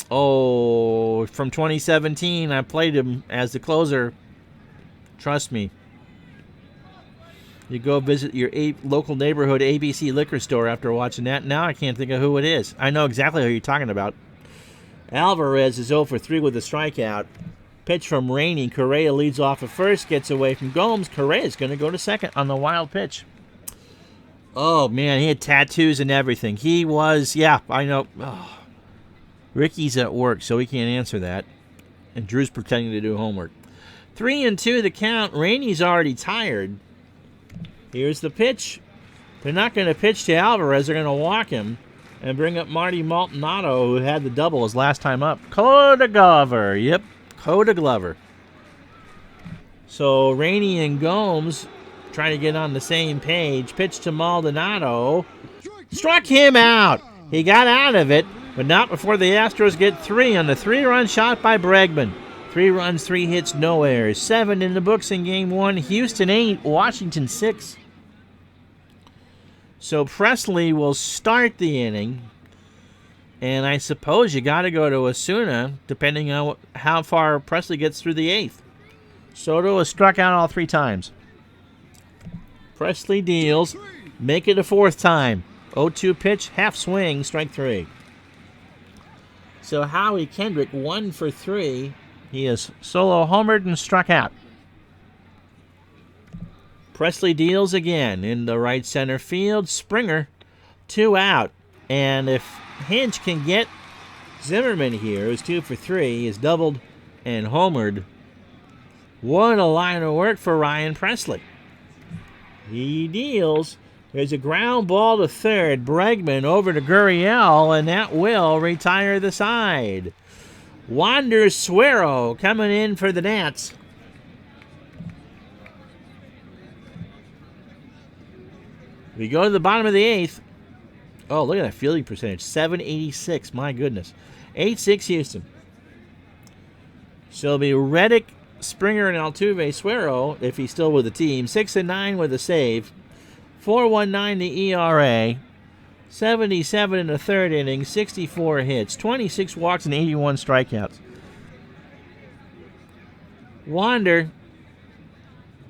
S1: Oh, from 2017, I played him as the closer. Trust me. You go visit your local neighborhood ABC liquor store after watching that. Now I can't think of who it is. I know exactly who you're talking about. Alvarez is 0 for 3 with a strikeout. Pitch from Rainey. Correa leads off at first, gets away from Gomes. Correa's going to go to second on the wild pitch. Oh, man, he had tattoos and everything. He was, yeah, I know. Oh. Ricky's at work, so he can't answer that. And Drew's pretending to do homework. 3-2 the count. Rainey's already tired. Here's the pitch. They're not going to pitch to Alvarez. They're going to walk him and bring up Marty Maldonado, who had the double his last time up. Coda Glover. Yep, Coda Glover. So Rainey and Gomes trying to get on the same page. Pitch to Maldonado. Struck him out. He got out of it, but not before the Astros get 3 on the 3-run shot by Bregman. 3 runs, 3 hits, no errors. 7 in the books in Game 1. Houston 8, Washington 6. So Presley will start the inning. And I suppose you got to go to Osuna, depending on how far Presley gets through the 8th. Soto has struck out all 3 times. Presley deals. Make it a 4th time. 0-2 pitch, half swing, strike 3. So Howie Kendrick, 1 for 3. He is solo homered and struck out. Presley deals again in the right center field. Springer, 2 out. And if Hinch can get Zimmerman here, who's 2 for 3, he is doubled and homered. What a line of work for Ryan Presley. He deals. There's a ground ball to third. Bregman over to Gurriel, and that will retire the side. Wander Suero coming in for the Nats. We go to the bottom of the 8th. Oh, look at that fielding percentage. 786. My goodness. 8-6 Houston. So it'll be Reddick, Springer, and Altuve. Suero, if he's still with the team. 6-9 with a save. 4.19 the ERA. 77 in the third inning, 64 hits, 26 walks, and 81 strikeouts. Wander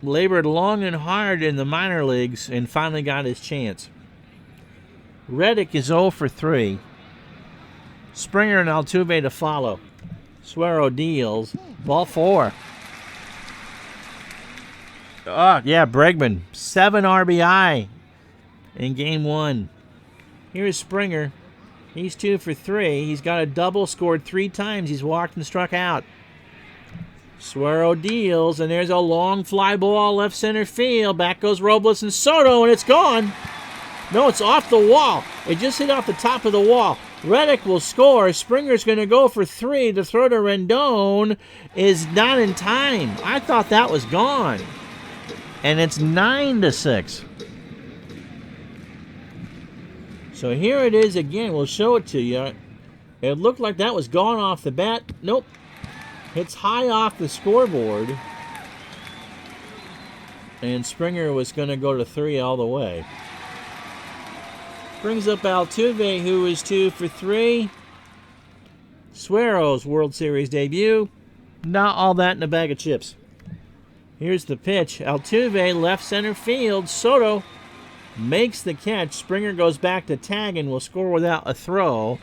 S1: labored long and hard in the minor leagues and finally got his chance. Reddick is 0 for 3. Springer and Altuve to follow. Suero deals. Ball 4. Bregman. 7 RBI in game 1. Here's Springer. He's 2 for 3. He's got a double, scored 3 times. He's walked and struck out. Suero deals, and there's a long fly ball left center field. Back goes Robles and Soto, and it's gone. No, it's off the wall. It just hit off the top of the wall. Reddick will score. Springer's going to go for 3 to throw to Rendon. Is not in time. I thought that was gone. And it's 9-6. So here it is again. We'll show it to you. It looked like that was gone off the bat. Nope. It's high off the scoreboard. And Springer was going to go to 3 all the way. Brings up Altuve, who is 2 for 3. Suero's World Series debut. Not all that in a bag of chips. Here's the pitch. Altuve, left center field. Soto makes the catch. Springer goes back to tag and will score without a throw.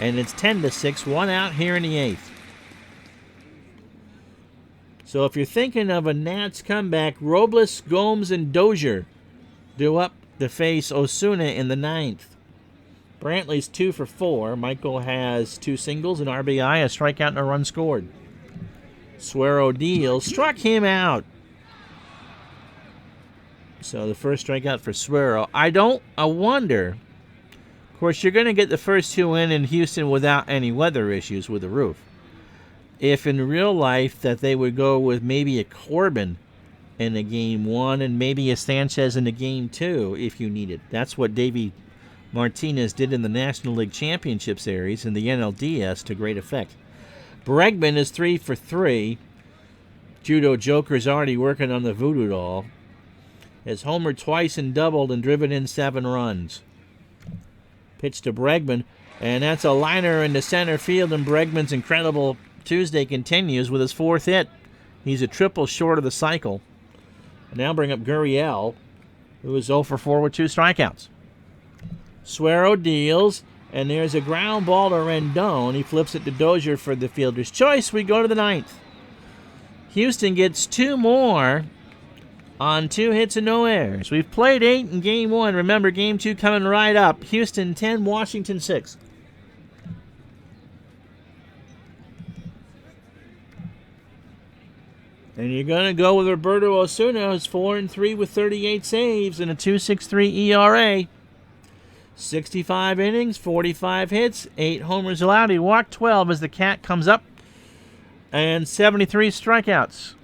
S1: And it's 10-6. 1 out here in the 8th. So if you're thinking of a Nats comeback, Robles, Gomes, and Dozier due up to face Osuna in the 9th. Brantley's 2 for 4. Michael has 2 singles, an RBI, a strikeout, and a run scored. Suero deals. Struck him out. So the first strikeout for Suero. I wonder. Of course, you're going to get the first 2 in Houston without any weather issues with the roof. If in real life that they would go with maybe a Corbin in a game 1 and maybe a Sanchez in a game 2 if you need it. That's what Davey Martinez did in the National League Championship Series and the NLDS to great effect. Bregman is 3 for 3. Judo Joker's already working on the voodoo doll. Has homered twice and doubled and driven in 7 runs. Pitch to Bregman, and that's a liner into center field, and Bregman's incredible Tuesday continues with his 4th hit. He's a triple short of the cycle. Now bring up Gurriel, who is 0 for 4 with 2 strikeouts. Suero deals, and there's a ground ball to Rendon. He flips it to Dozier for the fielder's choice. We go to the 9th. Houston gets 2 more on 2 hits and no errors. We've played 8 in game 1. Remember, game 2 coming right up. Houston 10, Washington 6. And you're going to go with Roberto Osuna, who's 4 and 3 with 38 saves and a 2.63 ERA. 65 innings, 45 hits, 8 homers allowed. He walked 12 as the cat comes up, and 73 strikeouts.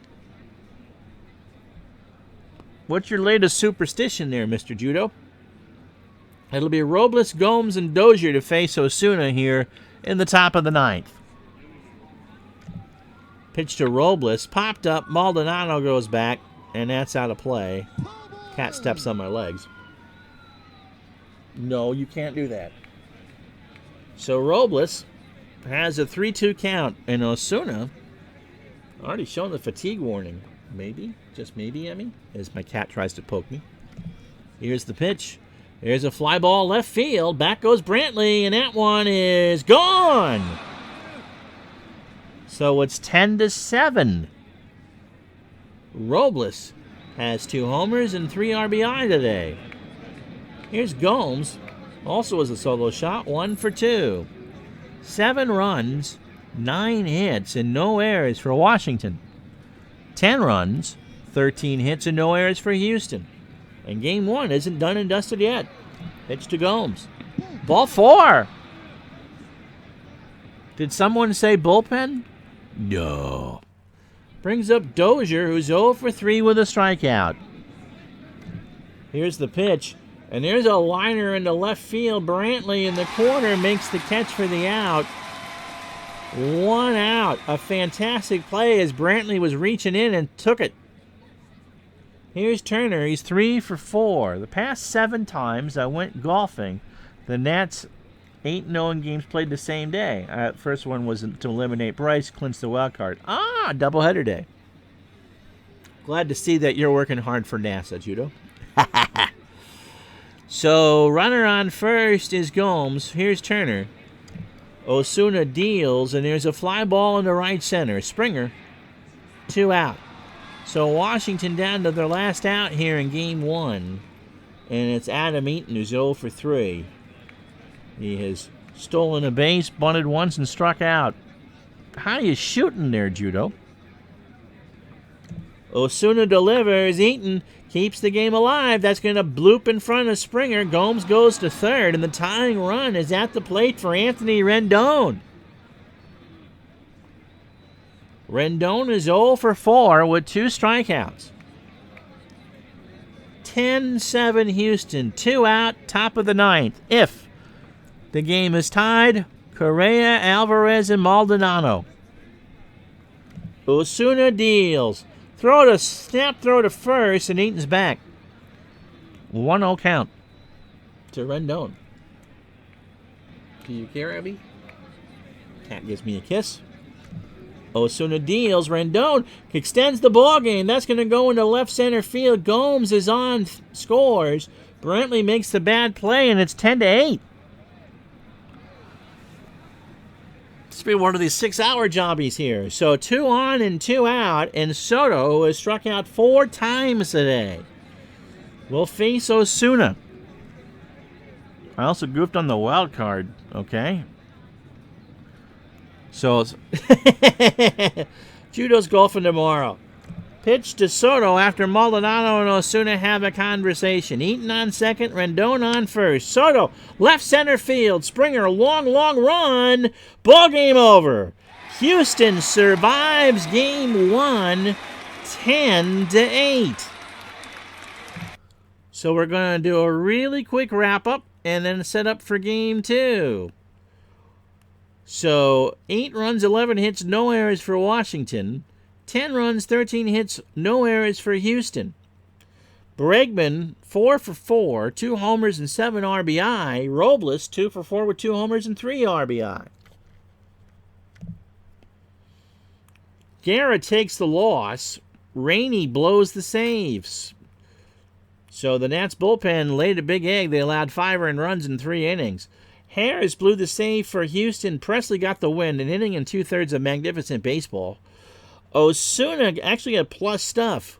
S1: What's your latest superstition there, Mr. Judo? It'll be Robles, Gomes, and Dozier to face Osuna here in the top of the 9th. Pitch to Robles, popped up, Maldonado goes back, and that's out of play. Cat steps on my legs. No, you can't do that. So Robles has a 3-2 count, and Osuna already shown the fatigue warning. Maybe, just maybe, Emmy, as my cat tries to poke me. Here's the pitch. There's a fly ball left field. Back goes Brantley, and that one is gone. So it's 10-7. Robles has 2 homers and 3 RBI today. Here's Gomes, also as a solo shot, 1 for 2. 7 runs, 9 hits, and no errors for Washington. 10 runs, 13 hits, and no errors for Houston. And game 1 isn't done and dusted yet. Pitch to Gomes. Ball 4. Did someone say bullpen? No. Brings up Dozier, who's 0 for 3 with a strikeout. Here's the pitch. And there's a liner into left field. Brantley in the corner makes the catch for the out. 1 out. A fantastic play as Brantley was reaching in and took it. Here's Turner. He's 3 for 4. The past 7 times I went golfing, the Nats 8-0 games played the same day. First one was to eliminate Bryce, clinch the wild card. Doubleheader day. Glad to see that you're working hard for NASA, Judo. So, runner on first is Gomes. Here's Turner. Osuna deals, and there's a fly ball in the right center. Springer, 2 out. So, Washington down to their last out here in Game 1. And it's Adam Eaton who's 0 for 3. He has stolen a base, bunted once, and struck out. How you shooting there, Judo? Osuna delivers. Eaton keeps the game alive. That's going to bloop in front of Springer. Gomes goes to third, and the tying run is at the plate for Anthony Rendon. Rendon is 0 for 4 with 2 strikeouts. 10-7 Houston, 2 out, top of the 9th. If the game is tied, Correa, Alvarez, and Maldonado. Osuna deals. Snap throw to first, and Eaton's back. 1-0 count to Rendon. Do you care, Abby? Cat gives me a kiss. Osuna deals. Rendon extends the ball game. That's going to go into left center field. Gomes is on, scores. Brantley makes the bad play, and it's 10-8. It's been one of these 6-hour jobbies here. So 2 on and 2 out, and Soto has struck out 4 times today. Will face Osuna. I also goofed on the wild card, okay? So, Judo's golfing tomorrow. Pitch to Soto after Maldonado and Osuna have a conversation. Eaton on second, Rendon on first. Soto, left center field. Springer, long run. Ball game over. Houston survives Game 1, 10-8. So we're going to do a really quick wrap-up and then set up for Game 2. So, 8 runs, 11 hits, no errors for Washington. 10 runs, 13 hits, no errors for Houston. Bregman, 4 for 4, 2 homers and 7 RBI. Robles, 2 for 4 with 2 homers and 3 RBI. Guerra takes the loss. Rainey blows the saves. So the Nats bullpen laid a big egg. They allowed 5 earned runs in 3 innings. Harris blew the save for Houston. Presley got the win, an inning and 2/3 of magnificent baseball. Osuna actually got plus stuff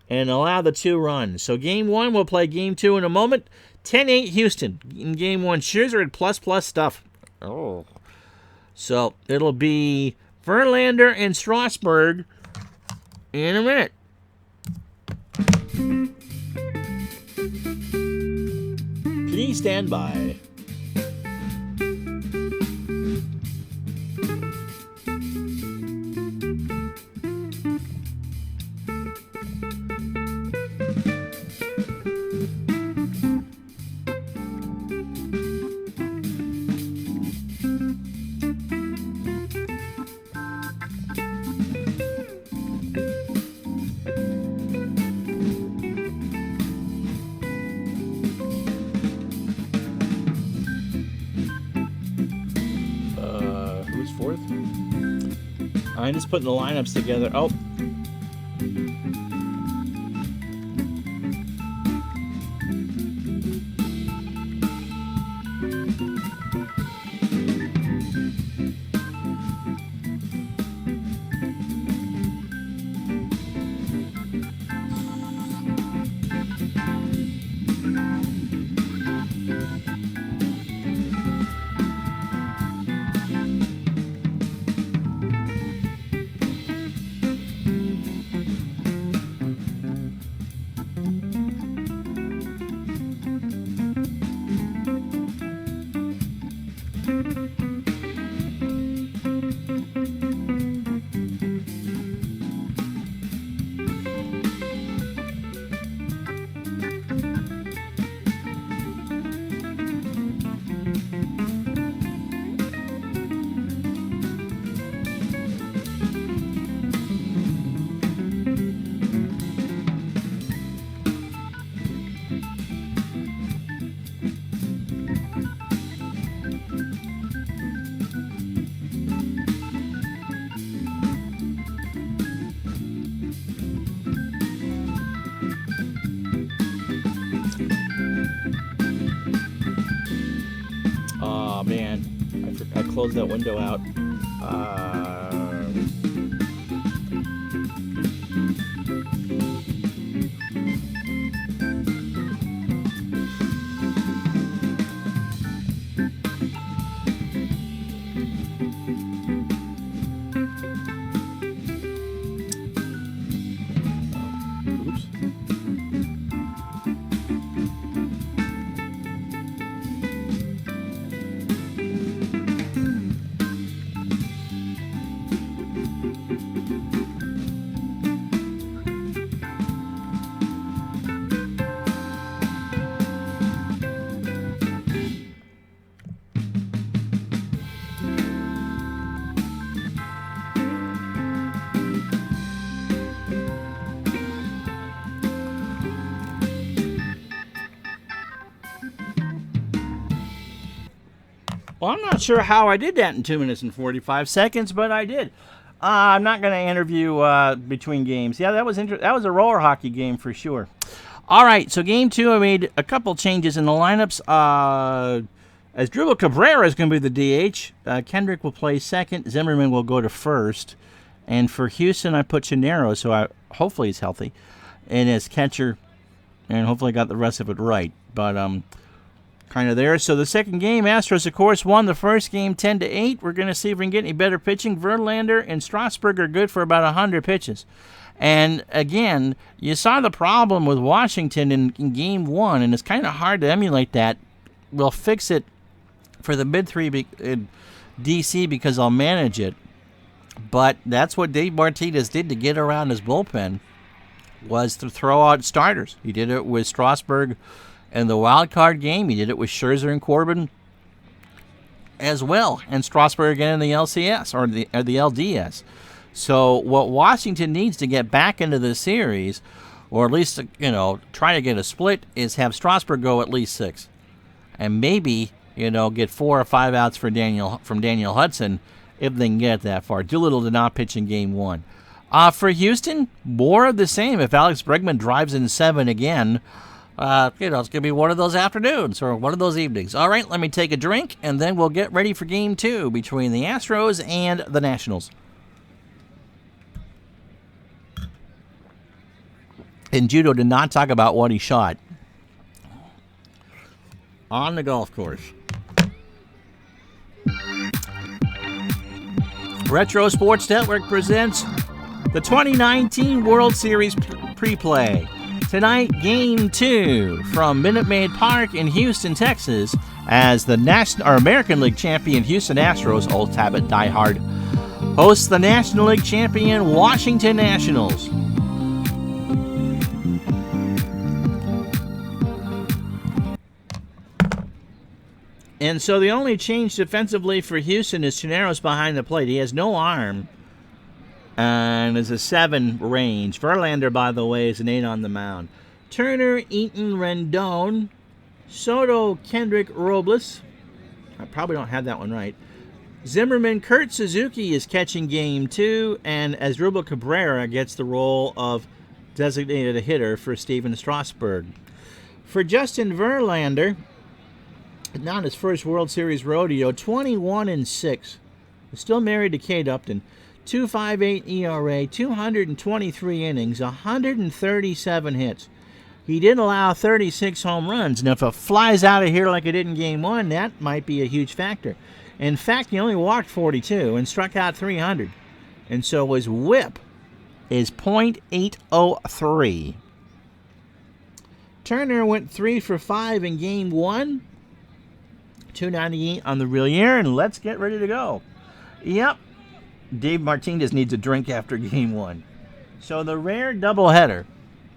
S1: and allowed the 2 runs. So Game 1, we'll play Game 2 in a moment. 10-8 Houston in Game 1. Scherzer had plus stuff. Oh. So it'll be Verlander and Strasburg in a minute. Please stand by. I'm just putting the lineups together. Oh. close that window out. Well, I'm not sure how I did that in 2 minutes and 45 seconds, but I did. I'm not going to interview between games. Yeah, that was that was a roller hockey game for sure. All right, so game 2, I made a couple changes in the lineups. Asdrubal Cabrera is going to be the DH. Kendrick will play second. Zimmerman will go to first. And for Houston, I put Chinero, so hopefully he's healthy, and as catcher, and hopefully I got the rest of it right. But kind of there. So the second game, Astros, of course, won the first game 10-8. We're going to see if we can get any better pitching. Verlander and Strasburg are good for about 100 pitches. And again, you saw the problem with Washington in game 1, and it's kind of hard to emulate that. We'll fix it for the mid-3 in D.C. because I'll manage it. But that's what Dave Martinez did to get around his bullpen, was to throw out starters. He did it with Strasburg in the wild card game. He did it with Scherzer and Corbin as well, and Strasburg again in the LCS or the LDS. So what Washington needs to get back into the series, or at least try to get a split, is have Strasburg go at least 6, and maybe get 4 or 5 outs from Daniel Hudson if they can get that far. Doolittle did not pitch in game 1. For Houston, more of the same. If Alex Bregman drives in 7 again, it's going to be one of those afternoons or one of those evenings. All right, let me take a drink, and then we'll get ready for game 2 between the Astros and the Nationals. And Judo did not talk about what he shot on the golf course. Retro Sports Network presents the 2019 World Series pre-play. Tonight, Game 2 from Minute Maid Park in Houston, Texas, as the American League champion Houston Astros, old habit diehard, hosts the National League champion Washington Nationals. And so the only change defensively for Houston is Chinero's behind the plate. He has no arm and is a 7 range. Verlander, by the way, is an 8 on the mound. Turner, Eaton, Rendon, Soto, Kendrick, Robles. I probably don't have that one right. Zimmerman, Kurt Suzuki is catching game 2, and Asdrubal Cabrera gets the role of designated hitter for Steven Strasburg. For Justin Verlander, not his first World Series rodeo, 21-6. Still married to Kate Upton. 2.58 ERA, 223 innings, 137 hits. He did allow 36 home runs. And if it flies out of here like it did in Game 1, that might be a huge factor. In fact, he only walked 42 and struck out 300. And so his whip is .803. Turner went 3 for 5 in Game 1. 298 on the real year, and let's get ready to go. Yep, Dave Martinez needs a drink after Game 1. So the rare doubleheader,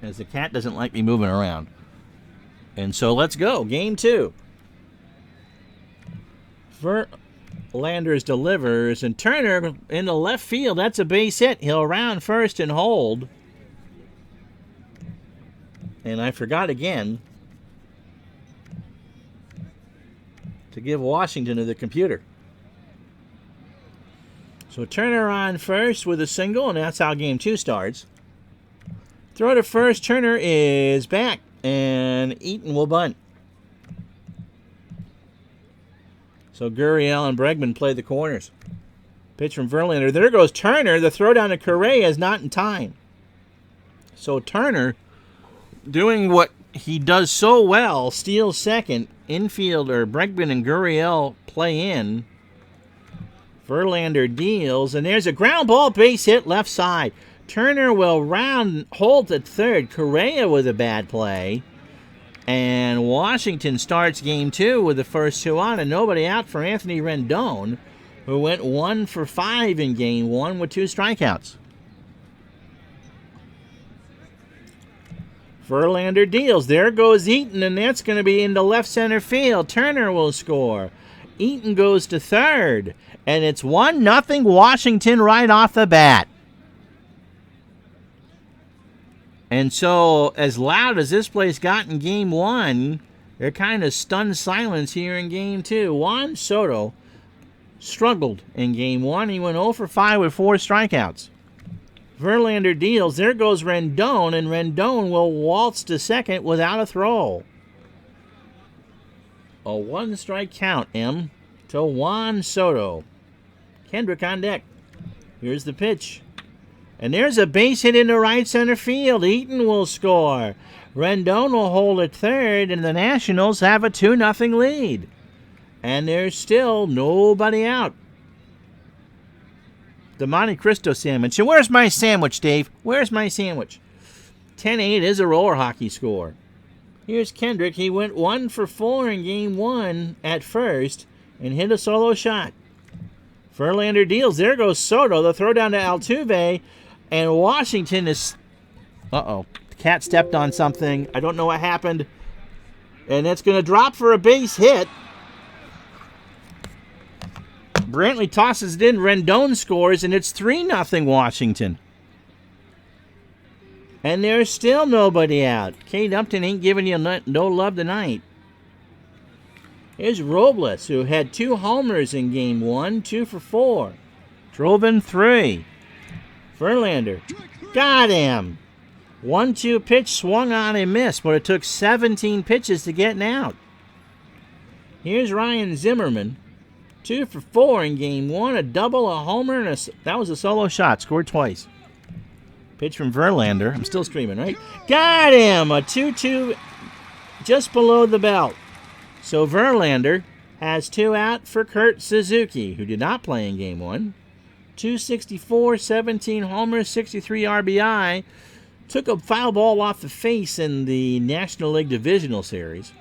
S1: as the cat doesn't like me moving around. And so let's go. Game 2. Verlander delivers, and Turner in the left field. That's a base hit. He'll round first and hold. And I forgot again to give Washington to the computer. So Turner on first with a single, and that's how Game 2 starts. Throw to first, Turner is back, and Eaton will bunt. So Gurriel and Bregman play the corners. Pitch from Verlander. There goes Turner. The throw down to Correa is not in time. So Turner, doing what he does so well, steals second. Infielder Bregman and Gurriel play in. Verlander deals, and there's a ground ball, base hit left side. Turner will hold at third. Correa with a bad play. And Washington starts game 2 with the first 2 on and nobody out for Anthony Rendon, who went 1 for 5 in game 1 with 2 strikeouts. Verlander deals. There goes Eaton, and that's going to be into left center field. Turner will score. Eaton goes to third, and it's 1-0 Washington right off the bat. And so, as loud as this place got in game 1, they're kind of stunned silence here in game 2. Juan Soto struggled in game 1. He went 0 for 5 with 4 strikeouts. Verlander deals. There goes Rendon, and Rendon will waltz to second without a throw. A 1-strike count, M, to Juan Soto. Kendrick on deck. Here's the pitch. And there's a base hit into right center field. Eaton will score. Rendon will hold at third, and the Nationals have a 2-0 lead. And there's still nobody out. The Monte Cristo sandwich. And where's my sandwich, Dave? Where's my sandwich? 10-8 is a roller hockey score. Here's Kendrick. He went 1 for 4 in game 1 at first and hit a solo shot. Verlander deals. There goes Soto. The throw down to Altuve. And Washington is... Uh-oh. The cat stepped on something. I don't know what happened. And it's going to drop for a base hit. Brantley tosses it in. Rendon scores, and it's 3-0 Washington. And there's still nobody out. Kate Upton ain't giving you no love tonight. Here's Robles, who had 2 homers in game 1, 2 for 4. Drove in 3. Verlander got him. 1-2 pitch, swung on and missed, but it took 17 pitches to get an out. Here's Ryan Zimmerman. 2 for 4 in game 1, a double, a homer, and that was a solo shot. Scored twice. Pitch from Verlander. I'm still streaming, right? Got him! A 2-2 just below the belt. So Verlander has 2 out for Kurt Suzuki, who did not play in game 1. 264, 17 homers, 63 RBI. Took a foul ball off the face in the National League Divisional Series.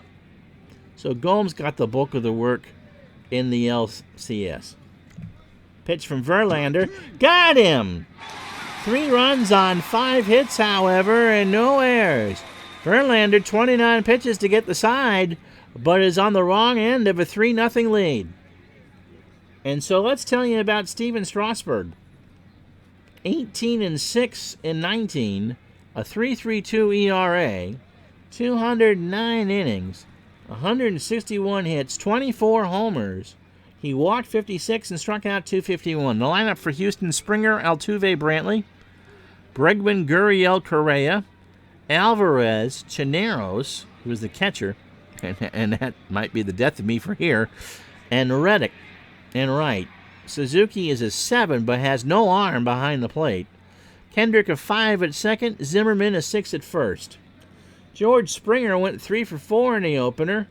S1: So Gomes got the bulk of the work in the LCS. Pitch from Verlander. Got him! 3 runs on 5 hits, however, and no errors. Verlander, 29 pitches to get the side, but is on the wrong end of a 3-0 lead. And so let's tell you about Steven Strasburg. 18-6 in 19, a 3.32 ERA, 209 innings, 161 hits, 24 homers. He walked 56 and struck out 251. The lineup for Houston: Springer, Altuve, Brantley, Bregman, Gurriel, Correa, Alvarez, Chaneros, who was the catcher, and that might be the death of me for here, and Reddick in right. Suzuki is a 7 but has no arm behind the plate. Kendrick a 5 at second, Zimmerman a 6 at first. George Springer went 3 for 4 in the opener.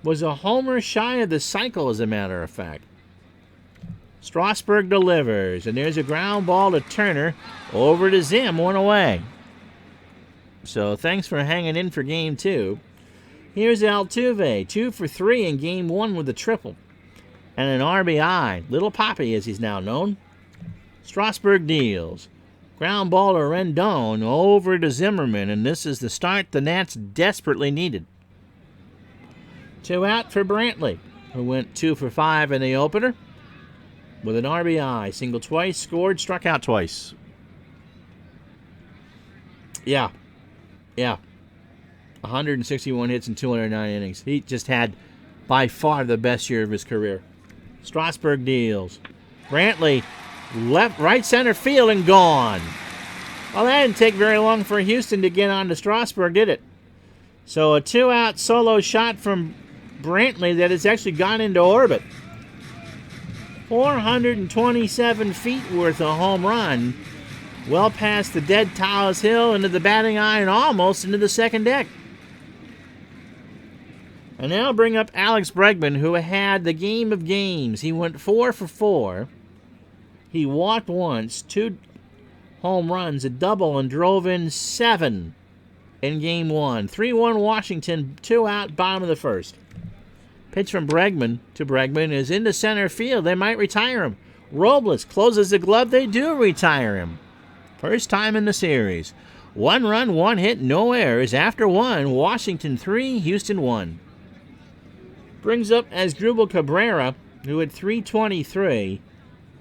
S1: Was a homer shy of the cycle, as a matter of fact. Strasburg delivers, and there's a ground ball to Turner. Over to Zim, 1 away. So thanks for hanging in for game 2. Here's Altuve, 2 for 3 in game 1 with a triple. And an RBI, Little Poppy as he's now known. Strasburg deals. Ground ball to Rendon, over to Zimmerman, and this is the start the Nats desperately needed. 2 out for Brantley, who went 2 for 5 in the opener with an RBI. Singled twice, scored, struck out twice. Yeah. 161 hits and 209 innings. He just had by far the best year of his career. Strasburg deals. Brantley, right center field and gone. Well, that didn't take very long for Houston to get on to Strasburg, did it? So a 2-out solo shot from Brantley that has actually gone into orbit. 427 feet worth of home run. Well past the dead Taos Hill, into the batting eye, and almost into the second deck. And now bring up Alex Bregman, who had the game of games. He went 4 for 4. He walked once, 2 home runs, a double, and drove in 7 in game 1. 3-1 Washington, 2 out, bottom of the first. Pitch from Bregman to Bregman is into center field. They might retire him. Robles closes the glove. They do retire him. First time in the series. 1 run, 1 hit, no errors. After 1, Washington 3, Houston 1. Brings up Asdrubal Cabrera, who had 323,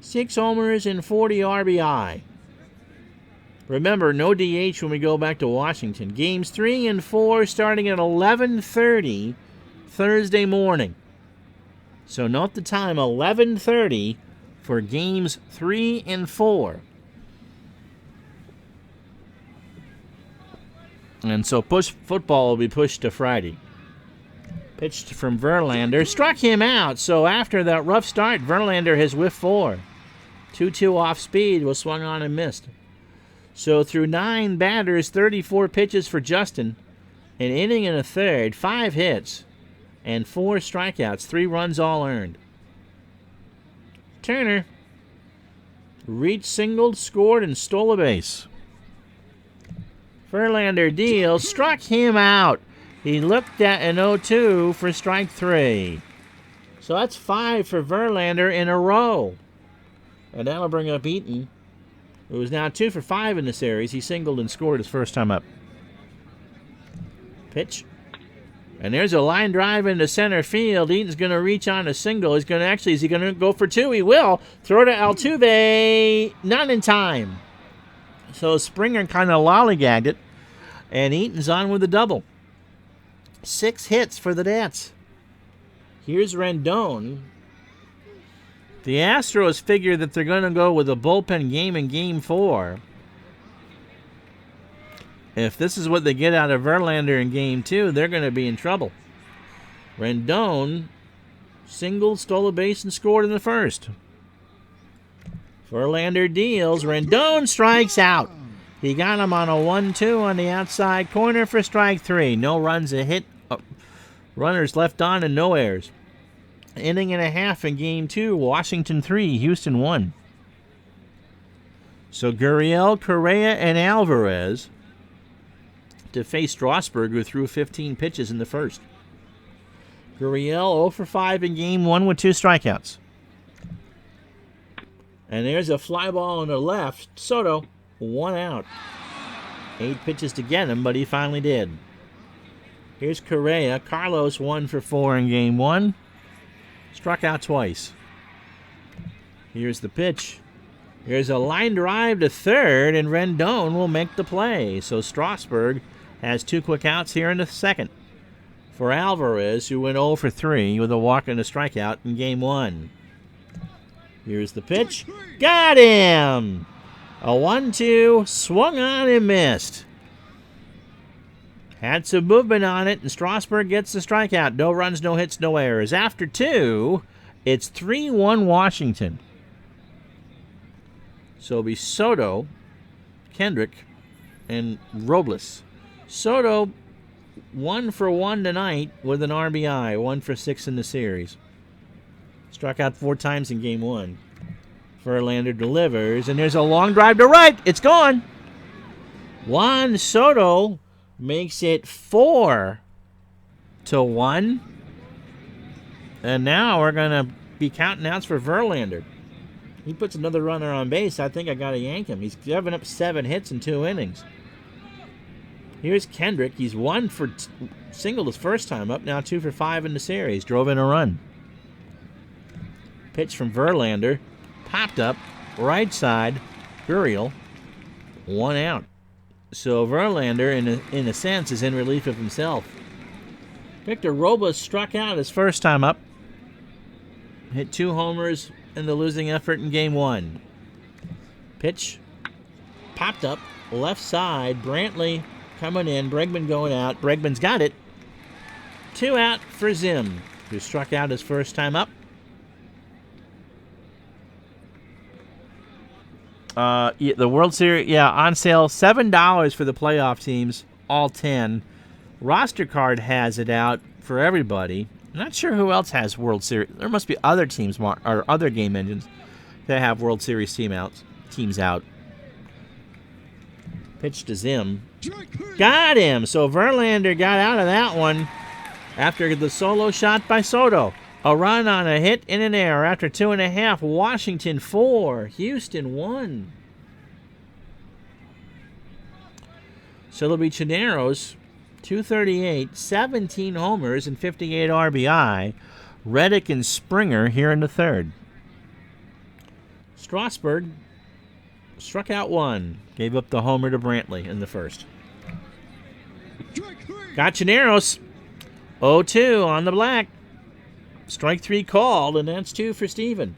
S1: 6 homers and 40 RBI. Remember, no DH when we go back to Washington. Games 3 and 4 starting at 11:30 Thursday morning. So note the time, 11:30 for games 3 and 4. And so football will be pushed to Friday. Pitched from Verlander. Struck him out. So after that rough start, Verlander has whiffed 4. 2-2 off speed was swung on and missed. So through 9 batters, 34 pitches for Justin, an inning and a third, 5 hits, and 4 strikeouts, 3 runs all earned. Turner reached, singled, scored, and stole a base. Verlander deals, struck him out. He looked at an 0-2 for strike 3. So that's 5 for Verlander in a row. And that'll bring up Eaton, who is now 2 for 5 in the series. He singled and scored his first time up. Pitch. And there's a line drive into center field. Eaton's going to reach on a single. Is he going to go for 2? He will. Throw to Altuve. Not in time. So Springer kind of lollygagged it. And Eaton's on with a double. 6 hits for the Nats. Here's Rendon. The Astros figure that they're going to go with a bullpen game in Game 4. If this is what they get out of Verlander in Game 2, they're going to be in trouble. Rendon singled, stole a base, and scored in the first. Verlander deals. Rendon strikes out. He got him on a 1-2 on the outside corner for strike 3. No runs, a hit, runners left on, and no errors. Inning and a half in Game 2. Washington 3, Houston 1. So Gurriel, Correa, and Alvarez to face Strasburg, who threw 15 pitches in the first. Gurriel 0 for 5 in Game 1 with 2 strikeouts. And there's a fly ball on the left. Soto, 1 out. 8 pitches to get him, but he finally did. Here's Correa. Carlos 1 for 4 in Game 1. Struck out twice. Here's the pitch. Here's a line drive to third, and Rendon will make the play. So Strasburg has 2 quick outs here in the second. For Alvarez, who went 0 for 3 with a walk and a strikeout in Game 1. Here's the pitch. Got him! A 1-2, swung on and missed. Had some movement on it, and Strasburg gets the strikeout. No runs, no hits, no errors. After 2, it's 3-1 Washington. So it'll be Soto, Kendrick, and Robles. Soto, 1 for 1 tonight with an RBI, 1 for 6 in the series. Struck out 4 times in Game 1. Verlander delivers, and there's a long drive to right. It's gone. Juan Soto makes it 4-1. And now we're going to be counting outs for Verlander. He puts another runner on base. I think I got to yank him. He's given up 7 hits in 2 innings. Here's Kendrick. He's 1 for singled his first time up. Now 2 for 5 in the series. Drove in a run. Pitch from Verlander. Popped up. Right side. Gurriel. 1 out. So Verlander, in a sense, is in relief of himself. Victor Robles struck out his first time up. Hit 2 homers in the losing effort in Game 1. Pitch. Popped up. Left side. Brantley coming in. Bregman going out. Bregman's got it. 2 out for Zim, who struck out his first time up. The World Series, on sale, $7 for the playoff teams, all 10. Roster Card has it out for everybody. I'm not sure who else has World Series. There must be other teams or other game engines that have World Series teams out. Pitch to Zim. Got him. So Verlander got out of that one after the solo shot by Soto. A run on a hit in an error after 2.5. Washington 4, Houston 1. So it'll be Chineros, 238, 17 homers and 58 RBI. Reddick and Springer here in the third. Strasburg struck out 1. Gave up the homer to Brantley in the first. Got Chineros, 0-2 on the black. Strike 3 called, and that's 2 for Steven.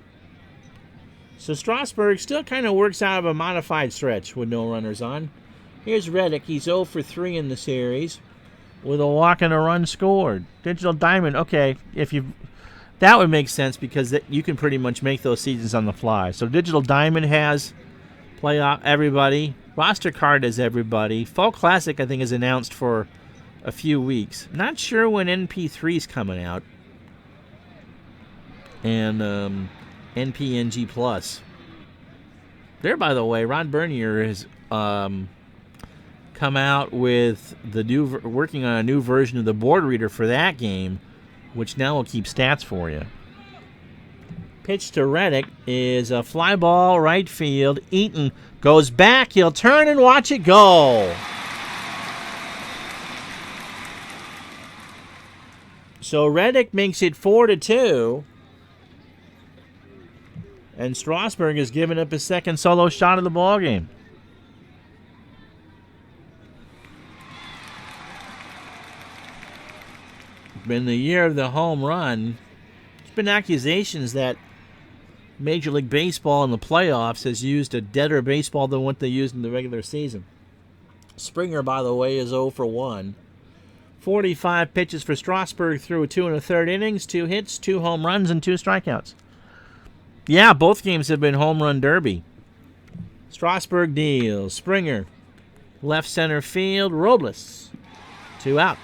S1: So Strasburg still kind of works out of a modified stretch with no runners on. Here's Reddick. He's 0 for 3 in the series with a walk and a run scored. Digital Diamond, okay, that would make sense because you can pretty much make those seasons on the fly. So Digital Diamond has playoff everybody. Roster Card has everybody. Fall Classic, I think, is announced for a few weeks. Not sure when NP3's coming out. And NPNG Plus. There, by the way, Ron Bernier has come out with working on a new version of the board reader for that game, which now will keep stats for you. Pitch to Reddick is a fly ball right field. Eaton goes back. He'll turn and watch it go. So Reddick makes it 4-2. And Strasburg has given up his second solo shot of the ballgame. Been the year of the home run. There's been accusations that Major League Baseball in the playoffs has used a deader baseball than what they used in the regular season. Springer, by the way, is 0 for 1. 45 pitches for Strasburg through 2 1/3 innings, 2 hits, 2 home runs, and 2 strikeouts. Yeah, both games have been home run derby. Strasburg deals. Springer, left center field. Robles, 2 out.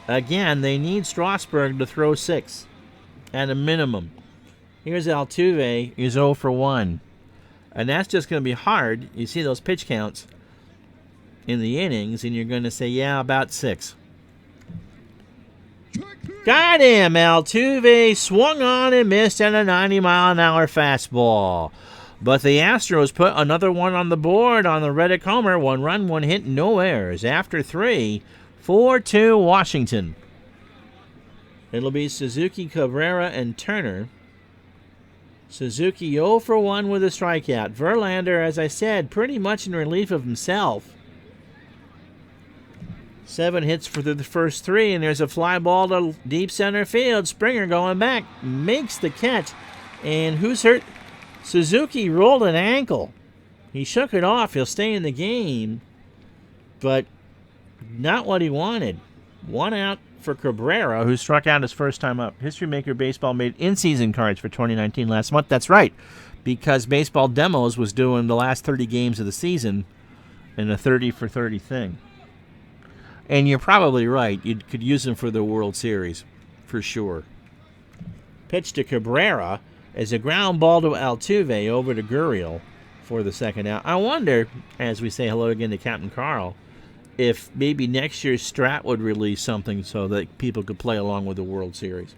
S1: Again, they need Strasburg to throw 6 at a minimum. Here's Altuve. He's 0 for 1. And that's just going to be hard. You see those pitch counts in the innings, and you're going to say, yeah, about 6. Got him! Altuve swung on and missed at a 90-mile-an-hour fastball. But the Astros put another one on the board on the Reddick homer. 1 run, 1 hit, no errors. After 3, 4-2 Washington. It'll be Suzuki, Cabrera, and Turner. Suzuki 0 for 1 with a strikeout. Verlander, as I said, pretty much in relief of himself. 7 hits for the first 3, and there's a fly ball to deep center field. Springer going back, makes the catch. And who's hurt? Suzuki rolled an ankle. He shook it off. He'll stay in the game, but not what he wanted. 1 out for Cabrera, who struck out his first time up. History Maker Baseball made in-season cards for 2019 last month. That's right, because Baseball Demos was doing the last 30 games of the season in a 30 for 30 thing. And you're probably right. You could use them for the World Series, for sure. Pitch to Cabrera is a ground ball to Altuve over to Gurriel for the second out. I wonder, as we say hello again to Captain Carl, if maybe next year's Strat would release something so that people could play along with the World Series.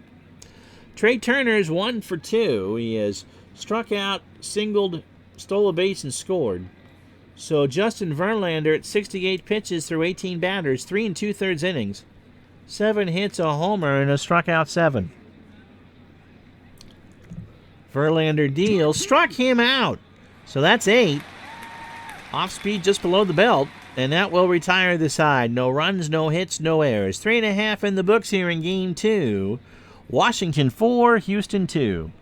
S1: Trey Turner is 1 for 2. He has struck out, singled, stole a base, and scored. So Justin Verlander at 68 pitches through 18 batters, 3 2/3 innings, 7 hits, a homer, and a struck out 7. Verlander deals, struck him out. So that's 8. Off speed just below the belt, and that will retire the side. No runs, no hits, no errors. 3.5 in the books here in Game 2. Washington 4, Houston 2.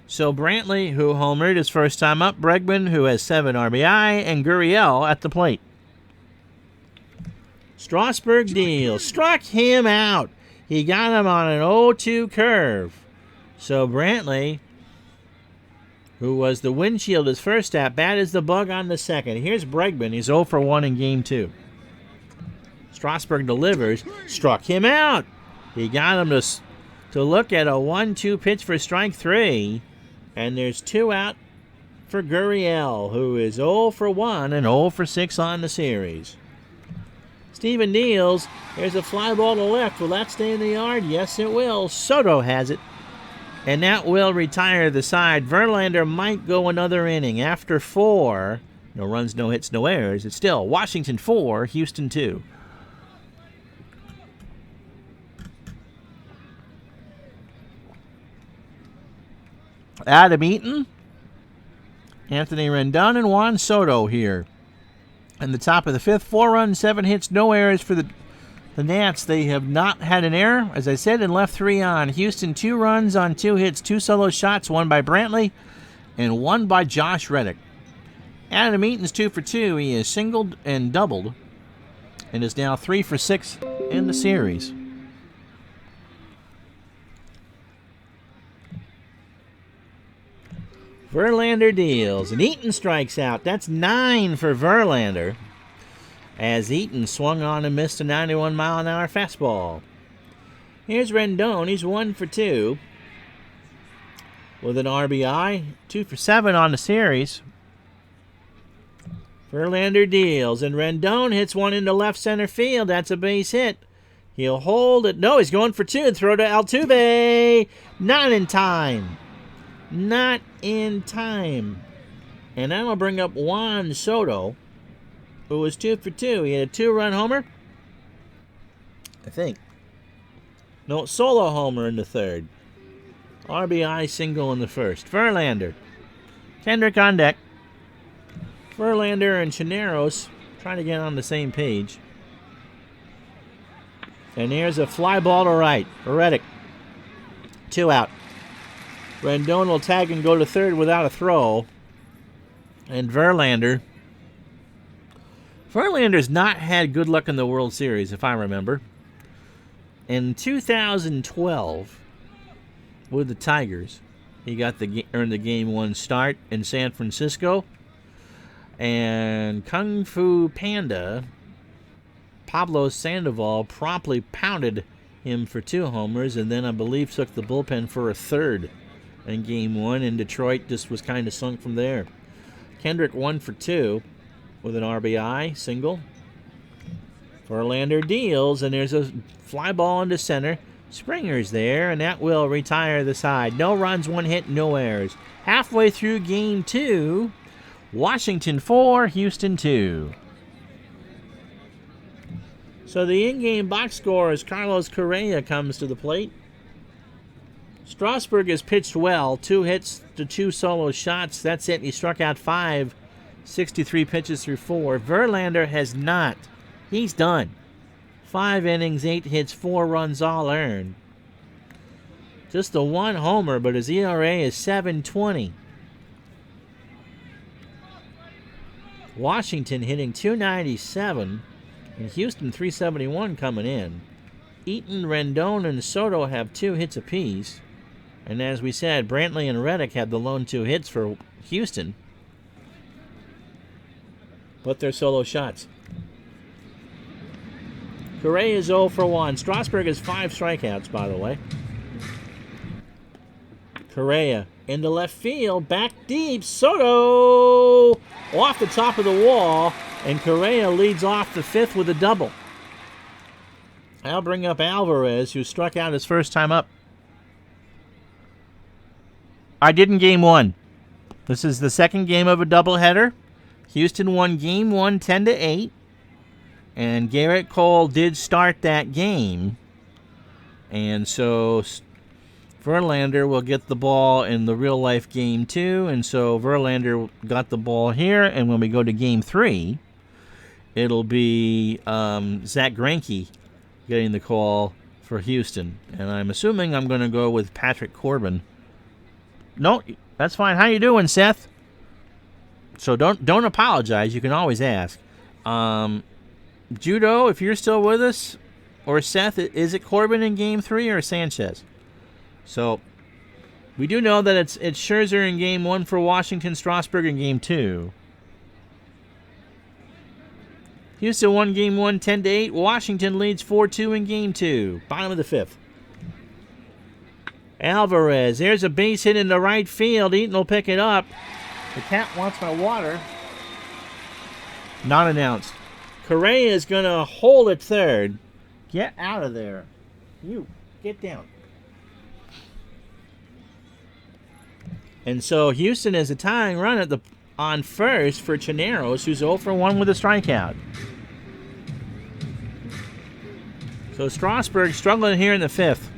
S1: So Brantley, who homered his first time up, Bregman, who has 7 RBI, and Gurriel at the plate. Strasburg deals. Struck him out. He got him on an 0-2 curve. So Brantley, who was the windshield his first at bat, is the bug on the second. Here's Bregman. He's 0 for 1 in game 2. Strasburg delivers. Struck him out. He got him to look at a 1-2 pitch for strike 3. And there's 2 out for Gurriel, who is 0 for 1 and 0 for 6 on the series. Steven deals. There's a fly ball to left. Will that stay in the yard? Yes, it will. Soto has it. And that will retire the side. Verlander might go another inning. After 4, no runs, no hits, no errors. It's still Washington 4, Houston 2. Adam Eaton, Anthony Rendon, and Juan Soto here. In the top of the 5th, 4 runs, 7 hits, no errors for the Nats. They have not had an error, as I said, and left 3 on. Houston, 2 runs on 2 hits, 2 solo shots, 1 by Brantley and 1 by Josh Reddick. Adam Eaton's 2 for 2. He is singled and doubled and is now 3 for 6 in the series. Verlander deals, and Eaton strikes out. That's 9 for Verlander, as Eaton swung on and missed a 91-mile-an-hour fastball. Here's Rendon. He's 1 for 2 with an RBI, 2 for 7 on the series. Verlander deals, and Rendon hits one into left center field. That's a base hit. He'll hold it. No, he's going for 2 and throw to Altuve. Not in time. Not in time. And that'll bring up Juan Soto, who was 2 for 2. He had a 2-run homer, I think. No, solo homer in the 3rd. RBI single in the 1st. Verlander. Kendrick on deck. Verlander and Chineros trying to get on the same page. And here's a fly ball to right. Reddick. 2 out. Rendon will tag and go to 3rd without a throw. And Verlander's not had good luck in the World Series, if I remember. In 2012, with the Tigers, he got earned the Game 1 start in San Francisco. And Kung Fu Panda, Pablo Sandoval, promptly pounded him for 2 homers, and then I believe took the bullpen for a 3rd in Game 1, and Detroit just was kind of sunk from there. Kendrick 1 for 2 with an RBI single. Verlander deals, and there's a fly ball into center. Springer's there, and that will retire the side. No runs, 1 hit, no errors. Halfway through Game 2, Washington 4, Houston 2. So the in-game box score is Carlos Correa comes to the plate. Strasburg has pitched well, 2 hits to 2 solo shots. That's it. He struck out 5, 63 pitches through 4. Verlander has not. He's done. 5 innings, 8 hits, 4 runs all earned. Just the 1 homer, but his ERA is 7.20. Washington hitting .297, and Houston .371 coming in. Eaton, Rendon, and Soto have 2 hits apiece. And as we said, Brantley and Reddick had the lone 2 hits for Houston. But they're solo shots. Correa is 0 for 1. Strasburg has 5 strikeouts, by the way. Correa into left field, back deep. Soto off the top of the wall, and Correa leads off the 5th with a double. I'll bring up Alvarez, who struck out his first time up. I did in Game 1. This is the 2nd game of a doubleheader. Houston won Game 1 10-8, and Garrett Cole did start that game. And so Verlander will get the ball in the real-life Game 2, and so Verlander got the ball here, and when we go to Game 3, it'll be Zach Greinke getting the call for Houston. And I'm assuming I'm going to go with Patrick Corbin. No, that's fine. How you doing, Seth? So don't apologize. You can always ask. Judo, if you're still with us, or Seth, is it Corbin in Game 3 or Sanchez? So we do know that it's Scherzer in Game 1 for Washington, Strasburg in Game 2. Houston won Game 1 10-8. Washington leads 4-2 in Game 2. Bottom of the 5th. Alvarez, there's a base hit into right field. Eaton will pick it up. The cat wants my water. Not announced. Correa is going to hold at third. Get out of there. You, get down. And so Houston is a tying run on first for Chineros, who's 0 for 1 with a strikeout. So Strasburg struggling here in the 5th.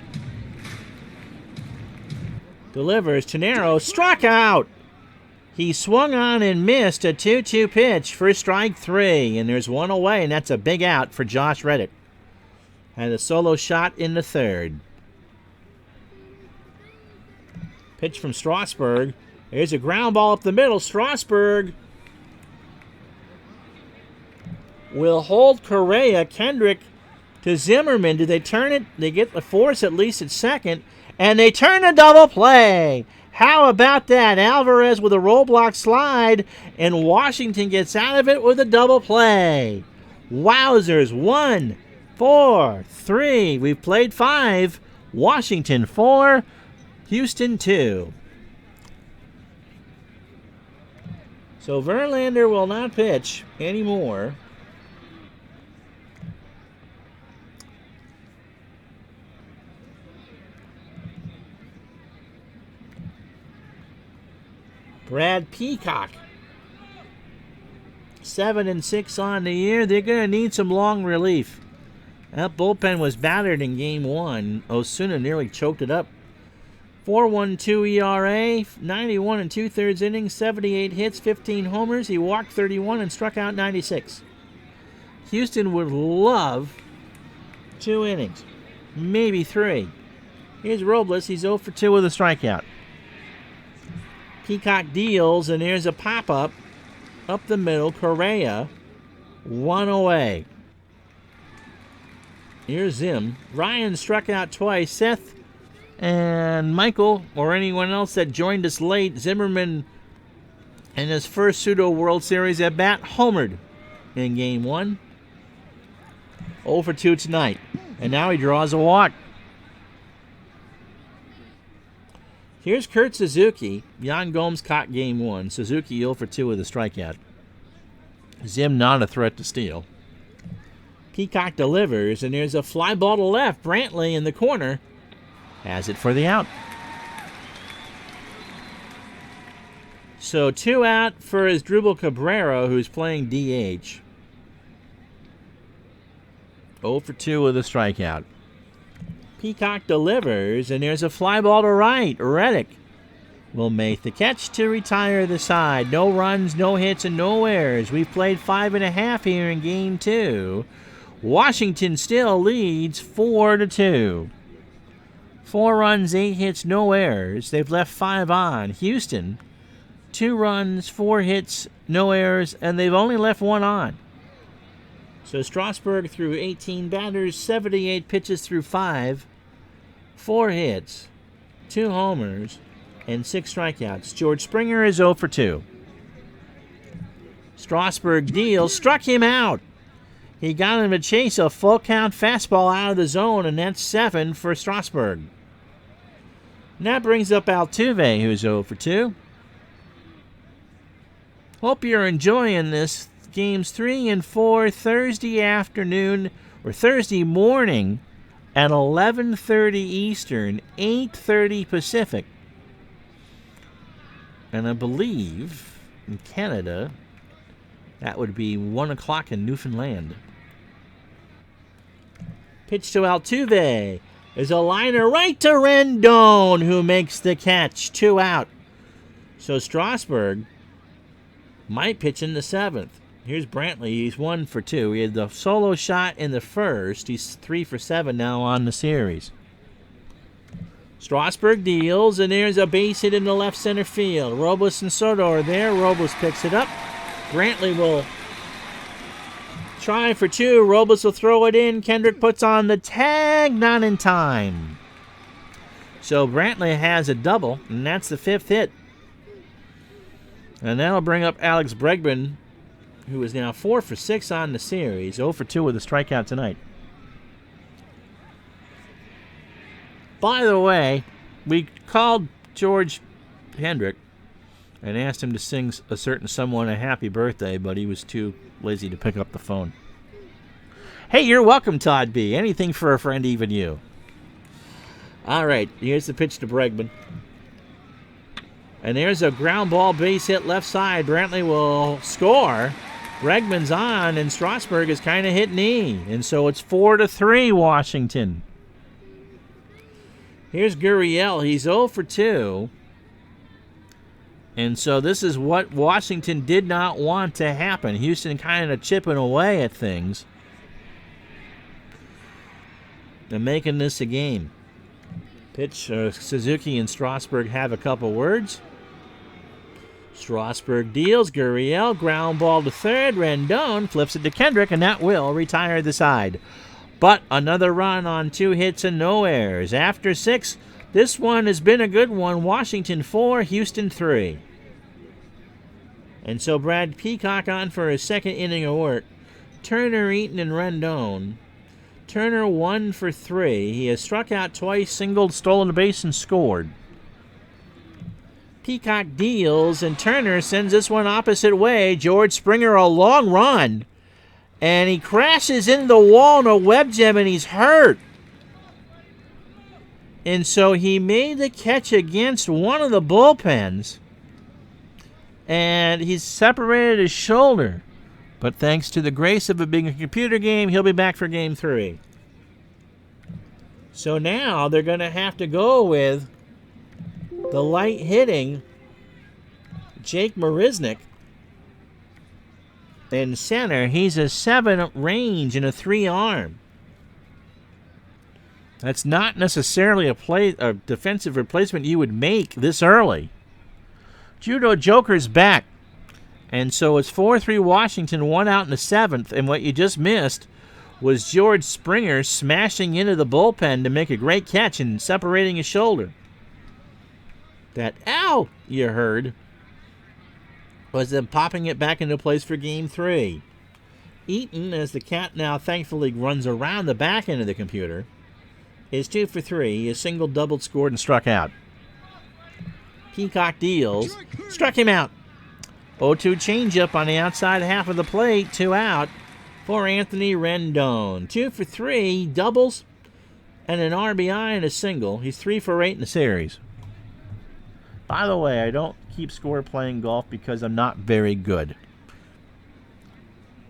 S1: Delivers. Chineros struck out. He swung on and missed a 2-2 pitch for strike 3. And there's one away, and that's a big out for Josh Reddick. Had a solo shot in the 3rd. Pitch from Strasburg. There's a ground ball up the middle. Strasburg will hold Correa. Kendrick to Zimmerman. Do they turn it? They get the force at least at second. And they turn a double play. How about that? Alvarez with a roadblock slide. And Washington gets out of it with a double play. Wowzers. 1, 4, 3. We've played 5. Washington 4. Houston 2. So Verlander will not pitch anymore. Brad Peacock, 7-6 on the year. They're going to need some long relief. That bullpen was battered in Game 1. Osuna nearly choked it up. 4.12 ERA, 91 2/3 innings, 78 hits, 15 homers. He walked 31 and struck out 96. Houston would love 2 innings, maybe 3. Here's Robles. He's 0 for 2 with a strikeout. Peacock deals, and there's a pop-up up the middle. Correa, 1 away. Here's Zim. Ryan struck out twice. Seth and Michael, or anyone else that joined us late, Zimmerman in his first pseudo World Series at bat homered in Game 1. 0 for 2 tonight. And now he draws a walk. Here's Kurt Suzuki. Yan Gomes caught Game 1. Suzuki 0 for 2 with a strikeout. Zim not a threat to steal. Peacock delivers, and there's a fly ball to left. Brantley in the corner has it for the out. So 2 out for Asdrubal Cabrera, who's playing DH. 0 for 2 with a strikeout. Peacock delivers, and there's a fly ball to right. Reddick will make the catch to retire the side. No runs, no hits, and no errors. We've played 5.5 here in Game 2. Washington still leads 4-2. 4 runs, 8 hits, no errors. They've left 5 on. Houston, 2 runs, 4 hits, no errors, and they've only left 1 on. So Strasburg threw 18 batters, 78 pitches through 5, 4 hits, 2 homers, and 6 strikeouts. George Springer is 0 for 2. Strasburg deals, struck him out. He got him to chase a full count fastball out of the zone, and that's 7 for Strasburg. And that brings up Altuve, who's 0 for 2. Hope you're enjoying this. Games 3 and 4 Thursday afternoon, or Thursday morning at 11:30 Eastern, 8:30 Pacific. And I believe in Canada, that would be 1 o'clock in Newfoundland. Pitch to Altuve. There's a liner right to Rendon, who makes the catch. 2 out. So Strasburg might pitch in the 7th. Here's Brantley. He's 1 for 2. He had the solo shot in the first. He's 3 for 7 now on the series. Strasburg deals, and there's a base hit in the left center field. Robles and Soto are there. Robles picks it up. Brantley will Try for 2. Robles will throw it in. Kendrick puts on the tag. Not in time. So Brantley has a double, and that's the 5th hit. And that'll bring up Alex Bregman, who is now 4 for 6 on the series. 0 for 2 with a strikeout tonight. By the way, we called George Hendrick and asked him to sing a certain someone a happy birthday, but he was too lazy to pick up the phone. Hey, you're welcome, Todd B. Anything for a friend, even you. All right, here's the pitch to Bregman. And there's a ground ball base hit left side. Brantley will score. Bregman's on, and Strasburg is kind of hit knee. And so it's 4-3 Washington. Here's Gurriel. He's 0 for 2. And so this is what Washington did not want to happen. Houston kind of chipping away at things and making this a game. Pitch, Suzuki and Strasburg have a couple words. Strasburg deals. Gurriel, ground ball to third. Rendon flips it to Kendrick, and that will retire the side. But another run on 2 hits and no errors. After 6, this one has been a good one. Washington 4, Houston 3. And so Brad Peacock on for his 2nd inning of work. Turner, Eaton, and Rendon. Turner 1 for 3. He has struck out twice, singled, stolen a base, and scored. Peacock deals, and Turner sends this one opposite way. George Springer a long run, and he crashes into the wall in a web gem, and he's hurt. And so he made the catch against one of the bullpens, and he's separated his shoulder. But thanks to the grace of it being a computer game, he'll be back for Game 3. So now they're going to have to go with the light hitting Jake Marisnick in center. He's a 7 range and a 3 arm. That's not necessarily a defensive replacement you would make this early. Judo Joker's back. And so it's 4-3 Washington, 1 out in the 7th. And what you just missed was George Springer smashing into the bullpen to make a great catch and separating his shoulder. That ow you heard was them popping it back into place for Game 3. Eaton, as the cat now thankfully runs around the back end of the computer, is 2 for 3. He has singled, doubled, scored, and struck out. Peacock deals. Struck him out. 0-2 changeup on the outside half of the plate. 2 out for Anthony Rendon. 2 for 3. Doubles and an RBI and a single. He's 3 for 8 in the series. By the way, I don't keep score playing golf because I'm not very good.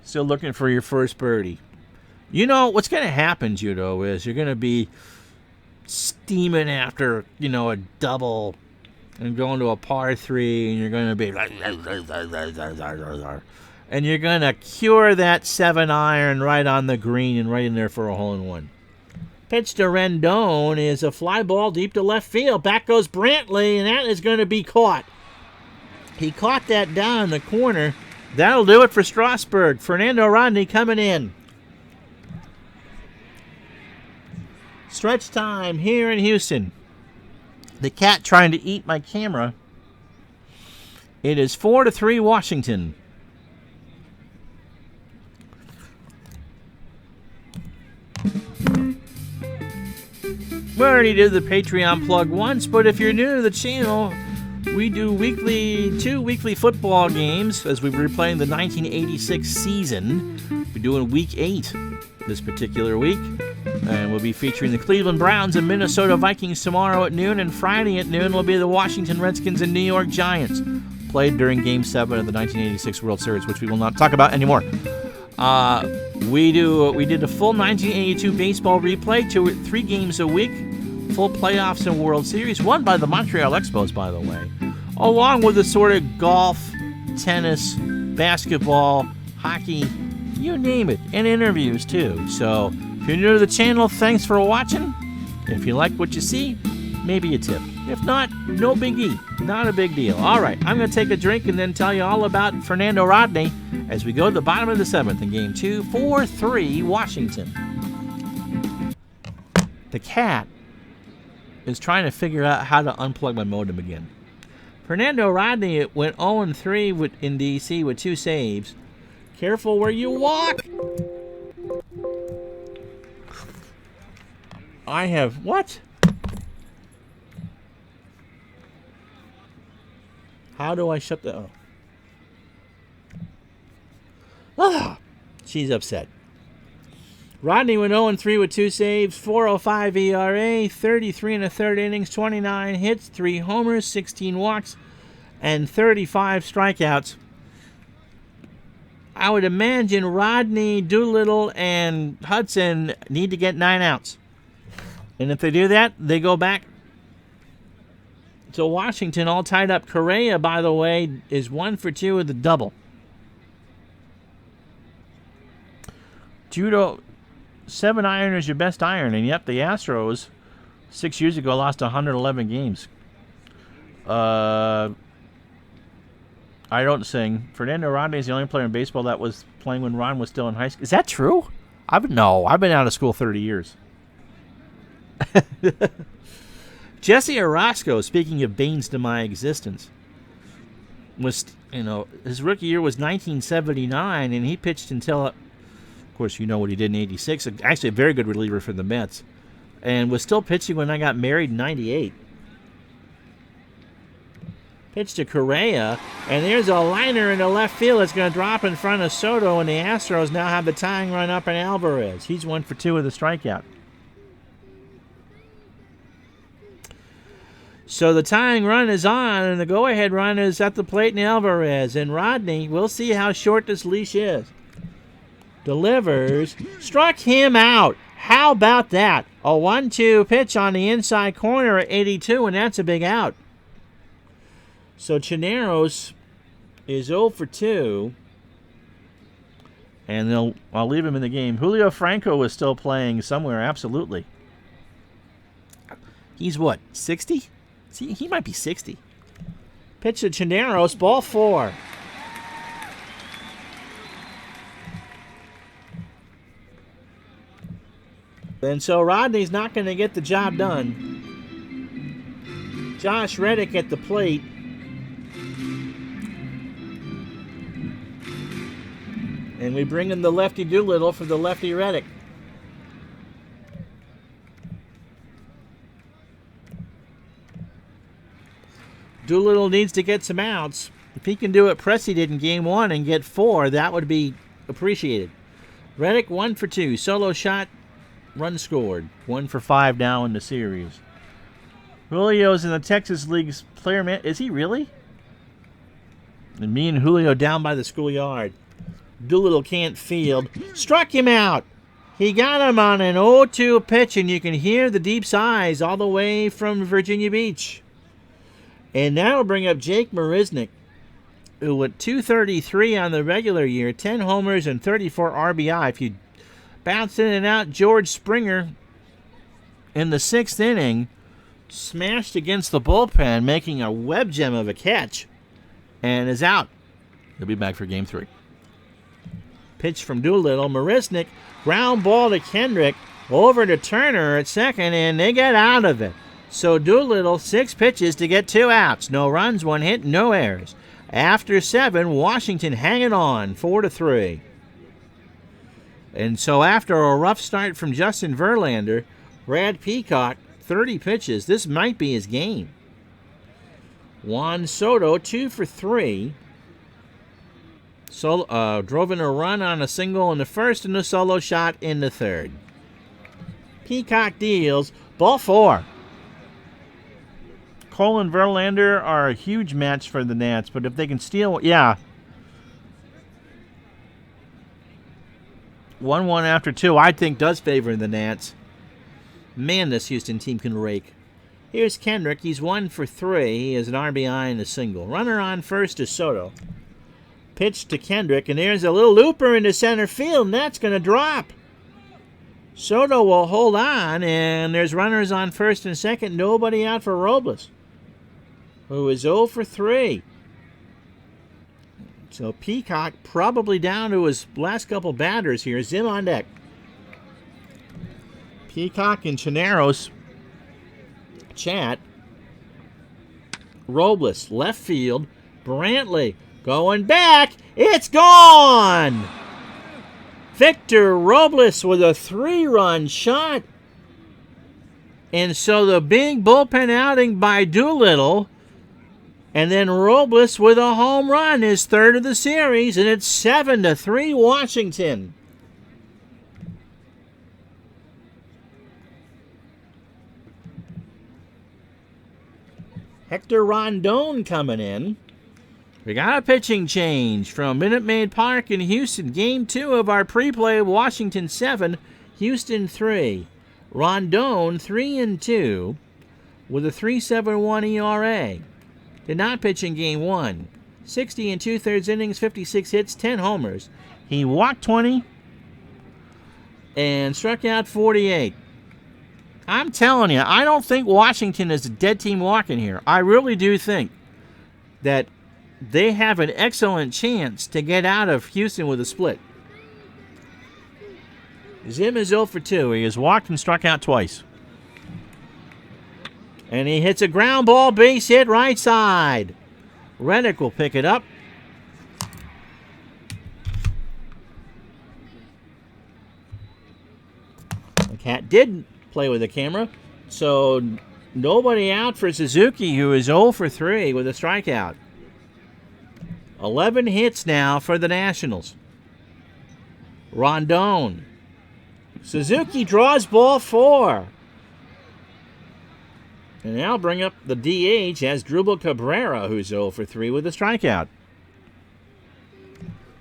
S1: Still looking for your first birdie. You know, what's going to happen, Judo, is you're going to be steaming after, a double and going to a par 3, and you're going to be and you're going to cure that 7 iron right on the green and right in there for a hole-in-one. Pitch to Rendon is a fly ball deep to left field. Back goes Brantley, and that is going to be caught. He caught that down in the corner. That'll do it for Strasburg. Fernando Rodney coming in. Stretch time here in Houston. The cat trying to eat my camera. It is 4-3 Washington. We already did the Patreon plug once, but if you're new to the channel, we do two weekly football games as we're replaying the 1986 season. We're doing Week 8 this particular week, and we'll be featuring the Cleveland Browns and Minnesota Vikings tomorrow at noon, and Friday at noon will be the Washington Redskins and New York Giants, played during Game 7 of the 1986 World Series, which we will not talk about anymore. We did a full 1982 baseball replay, 3 games a week, full playoffs and World Series, won by the Montreal Expos, by the way, along with the sort of golf, tennis, basketball, hockey, you name it, and interviews too. So if you're new to the channel, thanks for watching. If you like what you see, maybe a tip. If not, no biggie. Not a big deal. All right, I'm going to take a drink and then tell you all about Fernando Rodney as we go to the bottom of the 7th in Game 2, 4-3 Washington. The cat is trying to figure out how to unplug my modem again. Fernando Rodney went 0-3 in D.C. with 2 saves. Careful where you walk. I have... What? How do I shut the... Oh. Ah! She's upset. Rodney went 0-3 with 2 saves, 4.05 ERA, 33 1/3 innings, 29 hits, 3 homers, 16 walks, and 35 strikeouts. I would imagine Rodney, Doolittle, and Hudson need to get 9 outs. And if they do that, they go back to Washington all tied up. Correa, by the way, is 1 for 2 with a double. Judo, 7-iron is your best iron. And yep, the Astros 6 years ago lost 111 games. I don't sing. Fernando Rodney is the only player in baseball that was playing when Ron was still in high school. Is that true? I've been out of school 30 years. Jesse Orosco, speaking of banes to my existence, was, his rookie year was 1979, and he pitched until, of course, you know what he did in 86. Actually, a very good reliever for the Mets, and was still pitching when I got married in 98. Pitch to Correa, and there's a liner in the left field that's going to drop in front of Soto, and the Astros now have the tying run up in Alvarez. He's 1 for 2 with a strikeout. So the tying run is on, and the go-ahead run is at the plate in Alvarez. And Rodney, we'll see how short this leash is. Delivers, struck him out. How about that? A 1-2 pitch on the inside corner at 82, and that's a big out. So Chineros is 0 for 2. And I'll leave him in the game. Julio Franco is still playing somewhere, absolutely. He's what, 60? See, he might be 60. Pitch to Chineros, ball 4. And so Rodney's not going to get the job done. Josh Reddick at the plate. And we bring in the lefty Doolittle for the lefty Reddick. Doolittle needs to get some outs. If he can do what Pressey did in Game 1 and get 4, that would be appreciated. Reddick 1 for 2. Solo shot, run scored. 1 for 5 now in the series. Julio's in the Texas League's player man. Is he really? And me and Julio down by the schoolyard. Doolittle can't field. Struck him out. He got him on an 0-2 pitch, and you can hear the deep sighs all the way from Virginia Beach. And that'll bring up Jake Marisnick, who went 233 on the regular year, 10 homers and 34 RBI. If you bounce in and out, George Springer in the 6th inning smashed against the bullpen, making a web gem of a catch, and is out. He'll be back for Game 3. Pitch from Doolittle. Marisnick, ground ball to Kendrick, over to Turner at second, and they get out of it. So Doolittle, 6 pitches to get 2 outs. No runs, 1 hit, no errors. After 7, Washington hanging on, 4-3. And so after a rough start from Justin Verlander, Brad Peacock, 30 pitches. This might be his game. Juan Soto, 2 for 3. Drove in a run on a single in the first and a solo shot in the third. Peacock deals, ball 4. Cole and Verlander are a huge match for the Nats, but if they can steal, yeah. 1-1 after 2, I think does favor the Nats. Man, this Houston team can rake. Here's Kendrick. He's 1 for 3. He has an RBI and a single. Runner on first is Soto. Pitch to Kendrick, and there's a little looper into center field, and that's going to drop. Soto will hold on, and there's runners on first and second. Nobody out for Robles. who is 0 for 3. So Peacock probably down to his last couple batters here. Zim on deck. Peacock and Chaneros chat. Robles, left field. Brantley going back. It's gone! Victor Robles with a 3-run shot. And so the big bullpen outing by Doolittle, and then Robles with a home run, his third of the series, and it's 7-3 Washington. Hector Rendon coming in. We got a pitching change from Minute Maid Park in Houston. Game 2 of our pre-play, Washington 7, Houston 3. Rendon 3-2 with a 3.71 ERA. Did not pitch in Game 1. 60 2/3 innings, 56 hits, 10 homers. He walked 20 and struck out 48. I'm telling you, I don't think Washington is a dead team walking here. I really do think that they have an excellent chance to get out of Houston with a split. Zim is 0 for 2. He has walked and struck out twice. And he hits a ground ball, base hit, right side. Reddick will pick it up. The cat did play with the camera, so nobody out for Suzuki, who is 0 for 3 with a strikeout. 11 hits now for the Nationals. Rendon. Suzuki draws ball 4. And now bring up the DH as Drupal Cabrera, who's 0 for 3 with a strikeout.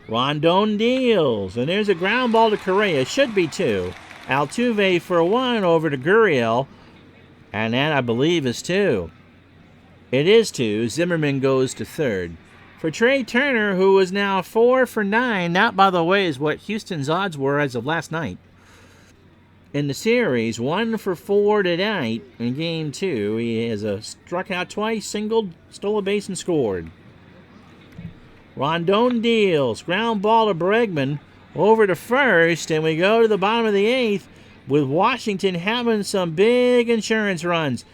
S1: Rendon deals, and there's a ground ball to Correa. Should be 2. Altuve for 1 over to Gurriel, and that, I believe, is 2. It is 2. Zimmerman goes to third. For Trey Turner, who is now 4 for 9, that, by the way, is what Houston's odds were as of last night. In the series, 1 for 4 tonight in Game 2. He has struck out twice, singled, stole a base, and scored. Rendon deals. Ground ball to Bregman over to first, and we go to the bottom of the 8th with Washington having some big insurance runs.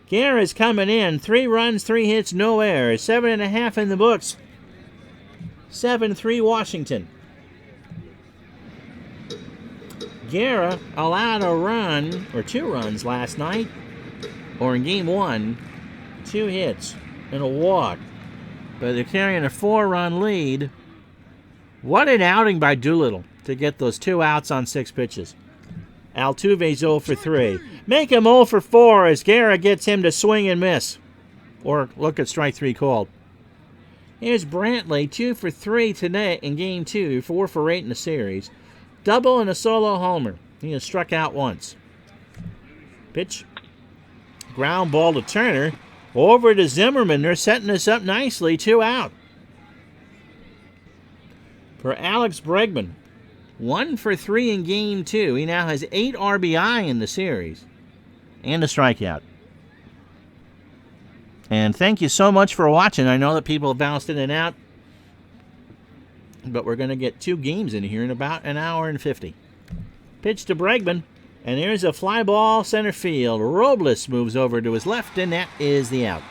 S1: Guerra's coming in. 3 runs, 3 hits, no errors. 7.5 in the books. 7-3 Washington. Guerra allowed a run, or 2 runs last night, or in Game 1, 2 hits and a walk. But they're carrying a 4-run lead. What an outing by Doolittle to get those 2 outs on 6 pitches. Altuve's 0 for 3. Make him 0 for 4 as Guerra gets him to swing and miss. Or look at strike 3 called. Here's Brantley, 2 for 3 today in Game 2, 4 for 8 in the series. Double and a solo homer. He has struck out once. Pitch. Ground ball to Turner. Over to Zimmerman. They're setting this up nicely. 2 out. For Alex Bregman. 1 for 3 in Game 2. He now has 8 RBI in the series. And a strikeout. And thank you so much for watching. I know that people have bounced in and out, but we're going to get 2 games in here in about an hour and 50. Pitch to Bregman, and there's a fly ball center field. Robles moves over to his left, and that is the out.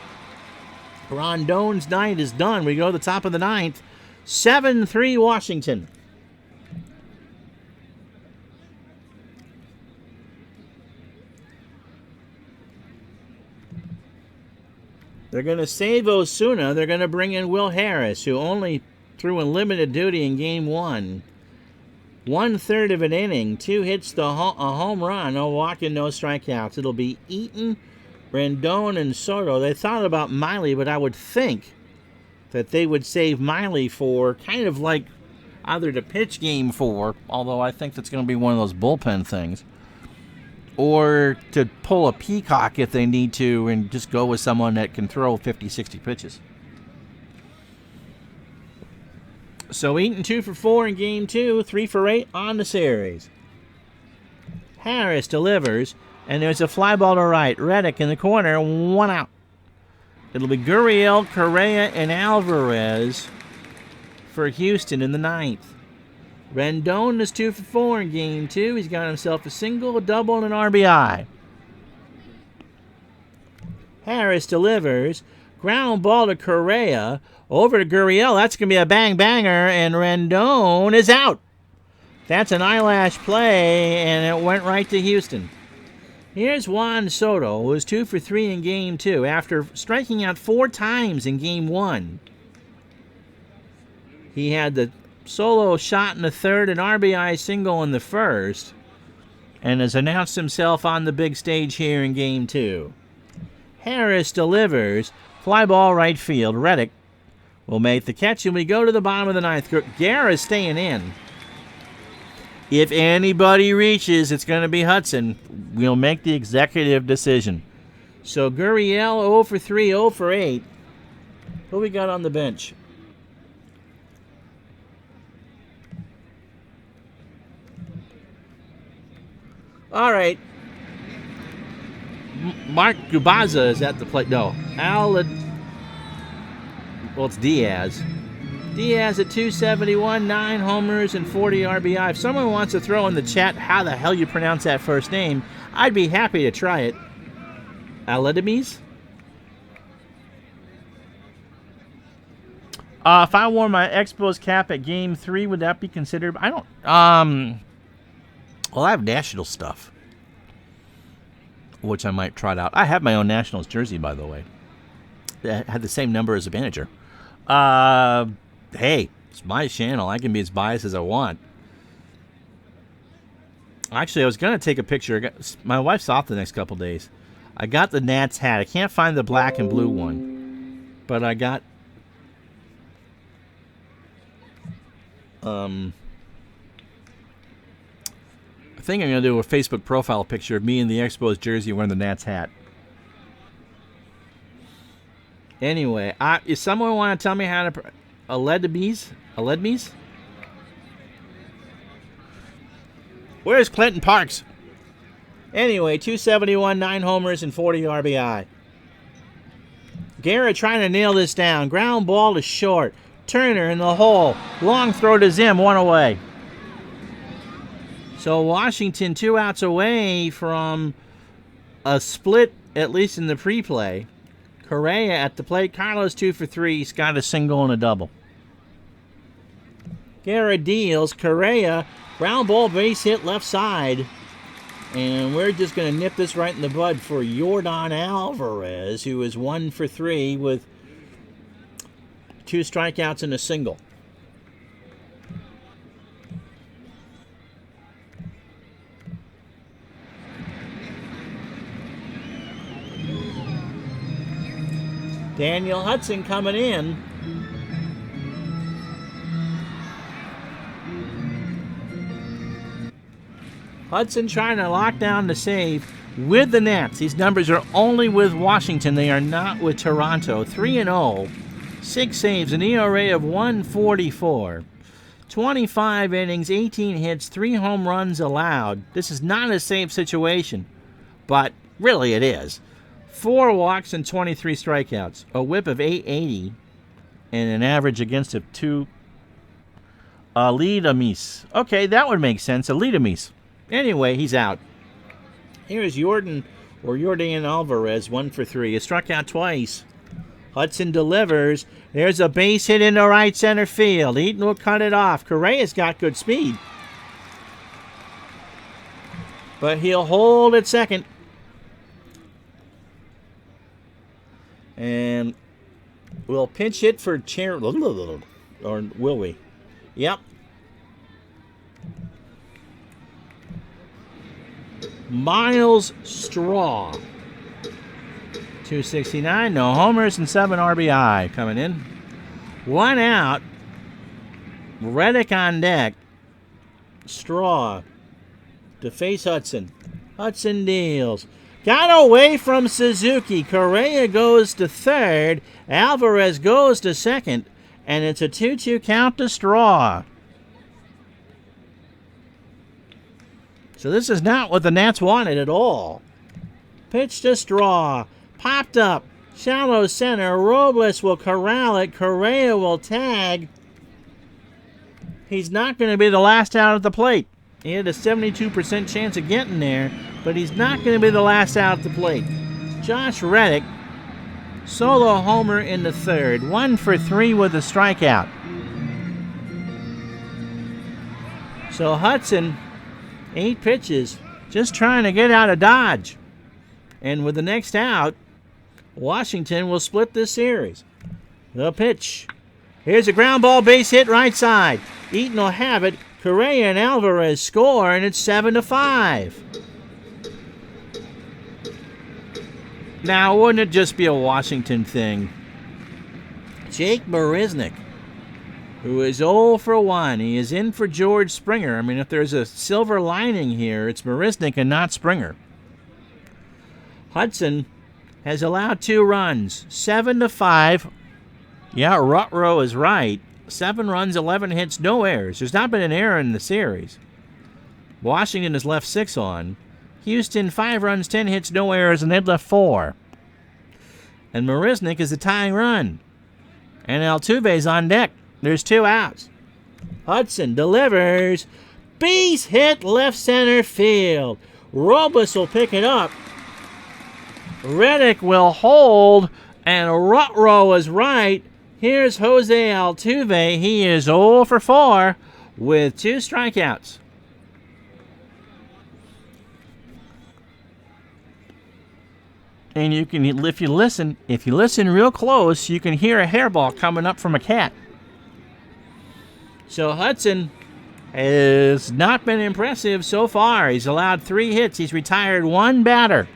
S1: Rondon's night is done. We go to the top of the 9th. 7-3 Washington. They're going to save Osuna. They're going to bring in Will Harris, who only threw in limited duty in Game 1. 1/3 of an inning, 2 hits to a home run, no walk and no strikeouts. It'll be Eaton, Rendon, and Soto. They thought about Miley, but I would think that they would save Miley for kind of like either to pitch Game 4, although I think that's going to be one of those bullpen things, or to pull a Peacock if they need to and just go with someone that can throw 50, 60 pitches. So Eaton 2 for 4 in Game 2, 3 for 8 on the series. Harris delivers, and there's a fly ball to right. Reddick in the corner, 1 out. It'll be Gurriel, Correa, and Alvarez for Houston in the ninth. Rendon is 2 for 4 in Game 2. He's got himself a single, a double, and an RBI. Harris delivers. Ground ball to Correa. Over to Gurriel. That's going to be a bang-banger, and Rendon is out. That's an eyelash play, and it went right to Houston. Here's Juan Soto, who was 2 for 3 in Game 2 after striking out 4 times in Game 1. He had the solo shot in the third and RBI single in the first, and has announced himself on the big stage here in Game 2. Harris delivers. Fly ball right field. Reddick will make the catch, and we go to the bottom of the ninth. Guerra's staying in. If anybody reaches, it's going to be Hudson. We'll make the executive decision. So Gurriel 0 for 3, 0 for 8. Who we got on the bench? All right. Mark Gubaza is at the plate. No. It's Diaz. Diaz at 271, 9 homers, and 40 RBI. If someone wants to throw in the chat how the hell you pronounce that first name, I'd be happy to try it. Aledimes? If I wore my Expos cap at Game 3, would that be considered? I don't... Well, I have National stuff, which I might try it out. I have my own Nationals jersey, by the way. That had the same number as a manager. Hey, it's my channel. I can be as biased as I want. Actually, I was going to take a picture. My wife's off the next couple days. I got the Nats hat. I can't find the black and blue one. But I got... I think I'm going to do a Facebook profile picture of me in the Expos jersey wearing the Nats hat. Anyway, if someone want to tell me how to... Aledmes? Where's Clinton Parks? Anyway, 271, 9 homers, and 40 RBI. Guerra trying to nail this down. Ground ball to short. Turner in the hole. Long throw to Zim, 1 away. So Washington 2 outs away from a split, at least in the pre-play. Correa at the plate. Carlos 2 for 3. He's got a single and a double. Guerra deals. Correa, ground ball, base hit left side. And we're just going to nip this right in the bud for Yordan Alvarez, who is 1 for 3 with 2 strikeouts and a single. Daniel Hudson coming in. Hudson trying to lock down the save with the Nats. These numbers are only with Washington. They are not with Toronto. 3-0. 6 saves, an ERA of 1.44. 25 innings, 18 hits, 3 home runs allowed. This is not a save situation, but really it is. 4 walks and 23 strikeouts. A whip of 880 and an average against of 2. Aledimes. Okay, that would make sense. Aledimes. Anyway, he's out. Here's Yordan Alvarez, 1 for 3. He struck out twice. Hudson delivers. There's a base hit into right center field. Eaton will cut it off. Correa's got good speed, but he'll hold at second. And we'll pinch hit for or will we? Yep. Miles Straw. 269, no homers and 7 RBI coming in. 1 out. Reddick on deck. Straw to face Hudson. Hudson deals. Got away from Suzuki. Correa goes to third. Alvarez goes to second. And it's a 2-2 count to Straw. So this is not what the Nats wanted at all. Pitch to Straw. Popped up. Shallow center. Robles will corral it. Correa will tag. He's not going to be the last out at the plate. He had a 72% chance of getting there, but he's not going to be the last out at the plate. Josh Reddick, solo homer in the third. 1 for 3 with a strikeout. So Hudson, 8 pitches, just trying to get out of Dodge. And with the next out, Washington will split this series. The pitch. Here's a ground ball base hit right side. Eaton will have it. Correa and Alvarez score, and it's 7-5. Now, wouldn't it just be a Washington thing? Jake Marisnick, who is 0 for 1. He is in for George Springer. I mean, if there's a silver lining here, it's Marisnick and not Springer. Hudson has allowed 2 runs, 7-5. Yeah, Rutrow is right. 7 runs, 11 hits, no errors. There's not been an error in the series. Washington has left 6 on. Houston, 5 runs, 10 hits, no errors, and they've left 4. And Marisnick is the tying run. And Altuve's on deck. There's 2 outs. Hudson delivers. Base hit left center field. Robles will pick it up. Reddick will hold, and Rutrow is right. Here's Jose Altuve. He is 0 for 4 with 2 strikeouts. And you can, if you listen real close, you can hear a hairball coming up from a cat. So Hudson has not been impressive so far. He's allowed 3 hits. He's retired 1 batter.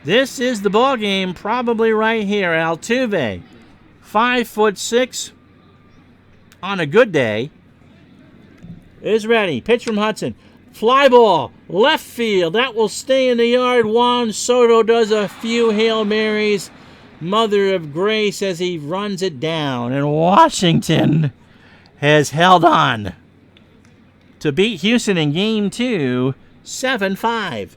S1: This is the ball game, probably right here. Altuve, 5'6", on a good day, is ready. Pitch from Hudson. Fly ball, left field. That will stay in the yard. Juan Soto does a few Hail Marys. Mother of grace as he runs it down. And Washington has held on to beat Houston in Game 2, 7-5.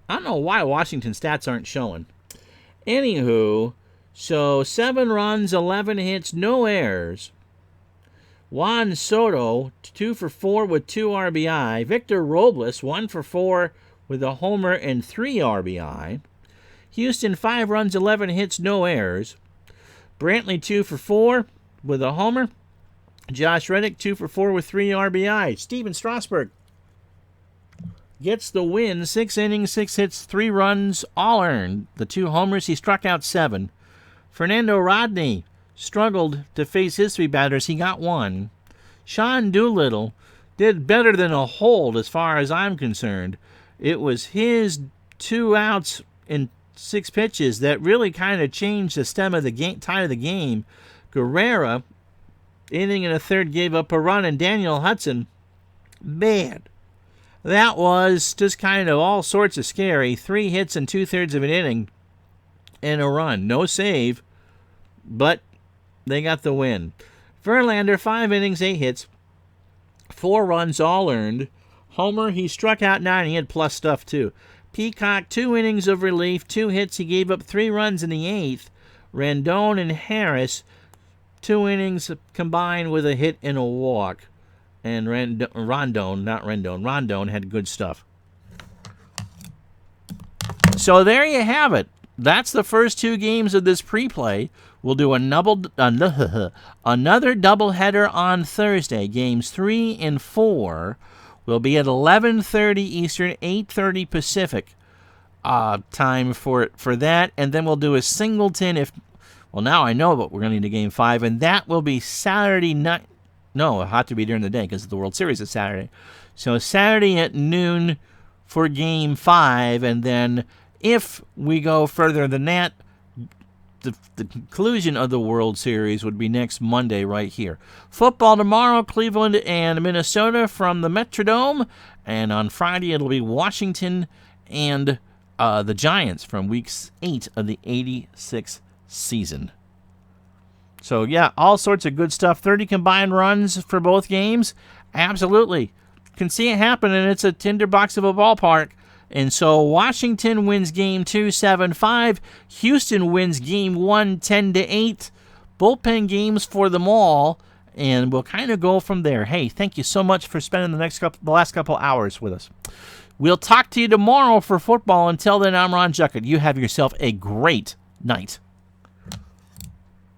S1: I don't know why Washington stats aren't showing. Anywho, so 7 runs, 11 hits, no errors. Juan Soto, 2 for 4 with 2 RBI. Victor Robles, 1 for 4 with a homer and 3 RBI. Houston, 5 runs, 11 hits, no errors. Brantley, 2 for 4 with a homer. Josh Reddick, 2 for 4 with 3 RBI. Steven Strasburg gets the win. 6 innings, 6 hits, 3 runs, all earned. The 2 homers, he struck out 7. Fernando Rodney struggled to face his 3 batters. He got 1. Sean Doolittle did better than a hold as far as I'm concerned. It was his 2 outs in 6 pitches that really kind of changed the stem of the game, tide of the game. Guerrera, inning and a third, gave up a run, and Daniel Hudson, man, that was just kind of all sorts of scary. 3 hits in 2/3 of an inning and a run. No save, but they got the win. Verlander, 5 innings, 8 hits, 4 runs, all earned. Homer, he struck out 9. He had plus stuff, too. Peacock, 2 innings of relief, 2 hits. He gave up 3 runs in the 8th. Rendon and Harris, 2 innings combined with a hit and a walk. And Rendon had good stuff. So there you have it. That's the first 2 games of this pre-play. We'll do another doubleheader on Thursday. Games 3 and 4 will be at 11:30 Eastern, 8:30 Pacific time for that. And then we'll do a singleton well, now I know, but we're going to need a Game 5. And that will be Saturday night. No, it'll have to be during the day because the World Series is Saturday. So Saturday at noon for Game 5. And then if we go further than that, the conclusion of the World Series would be next Monday right here. Football tomorrow, Cleveland and Minnesota from the Metrodome. And on Friday, it'll be Washington and the Giants from Week 8 of the 86 season. So, yeah, all sorts of good stuff. 30 combined runs for both games. Absolutely. Can see it happen, and it's a tinderbox of a ballpark. And so Washington wins game 2 7-5. Houston wins game 1 10-8. Bullpen games for them all. And we'll kind of go from there. Hey, thank you so much for spending the last couple hours with us. We'll talk to you tomorrow for football. Until then, I'm Ron Juckett. You have yourself a great night.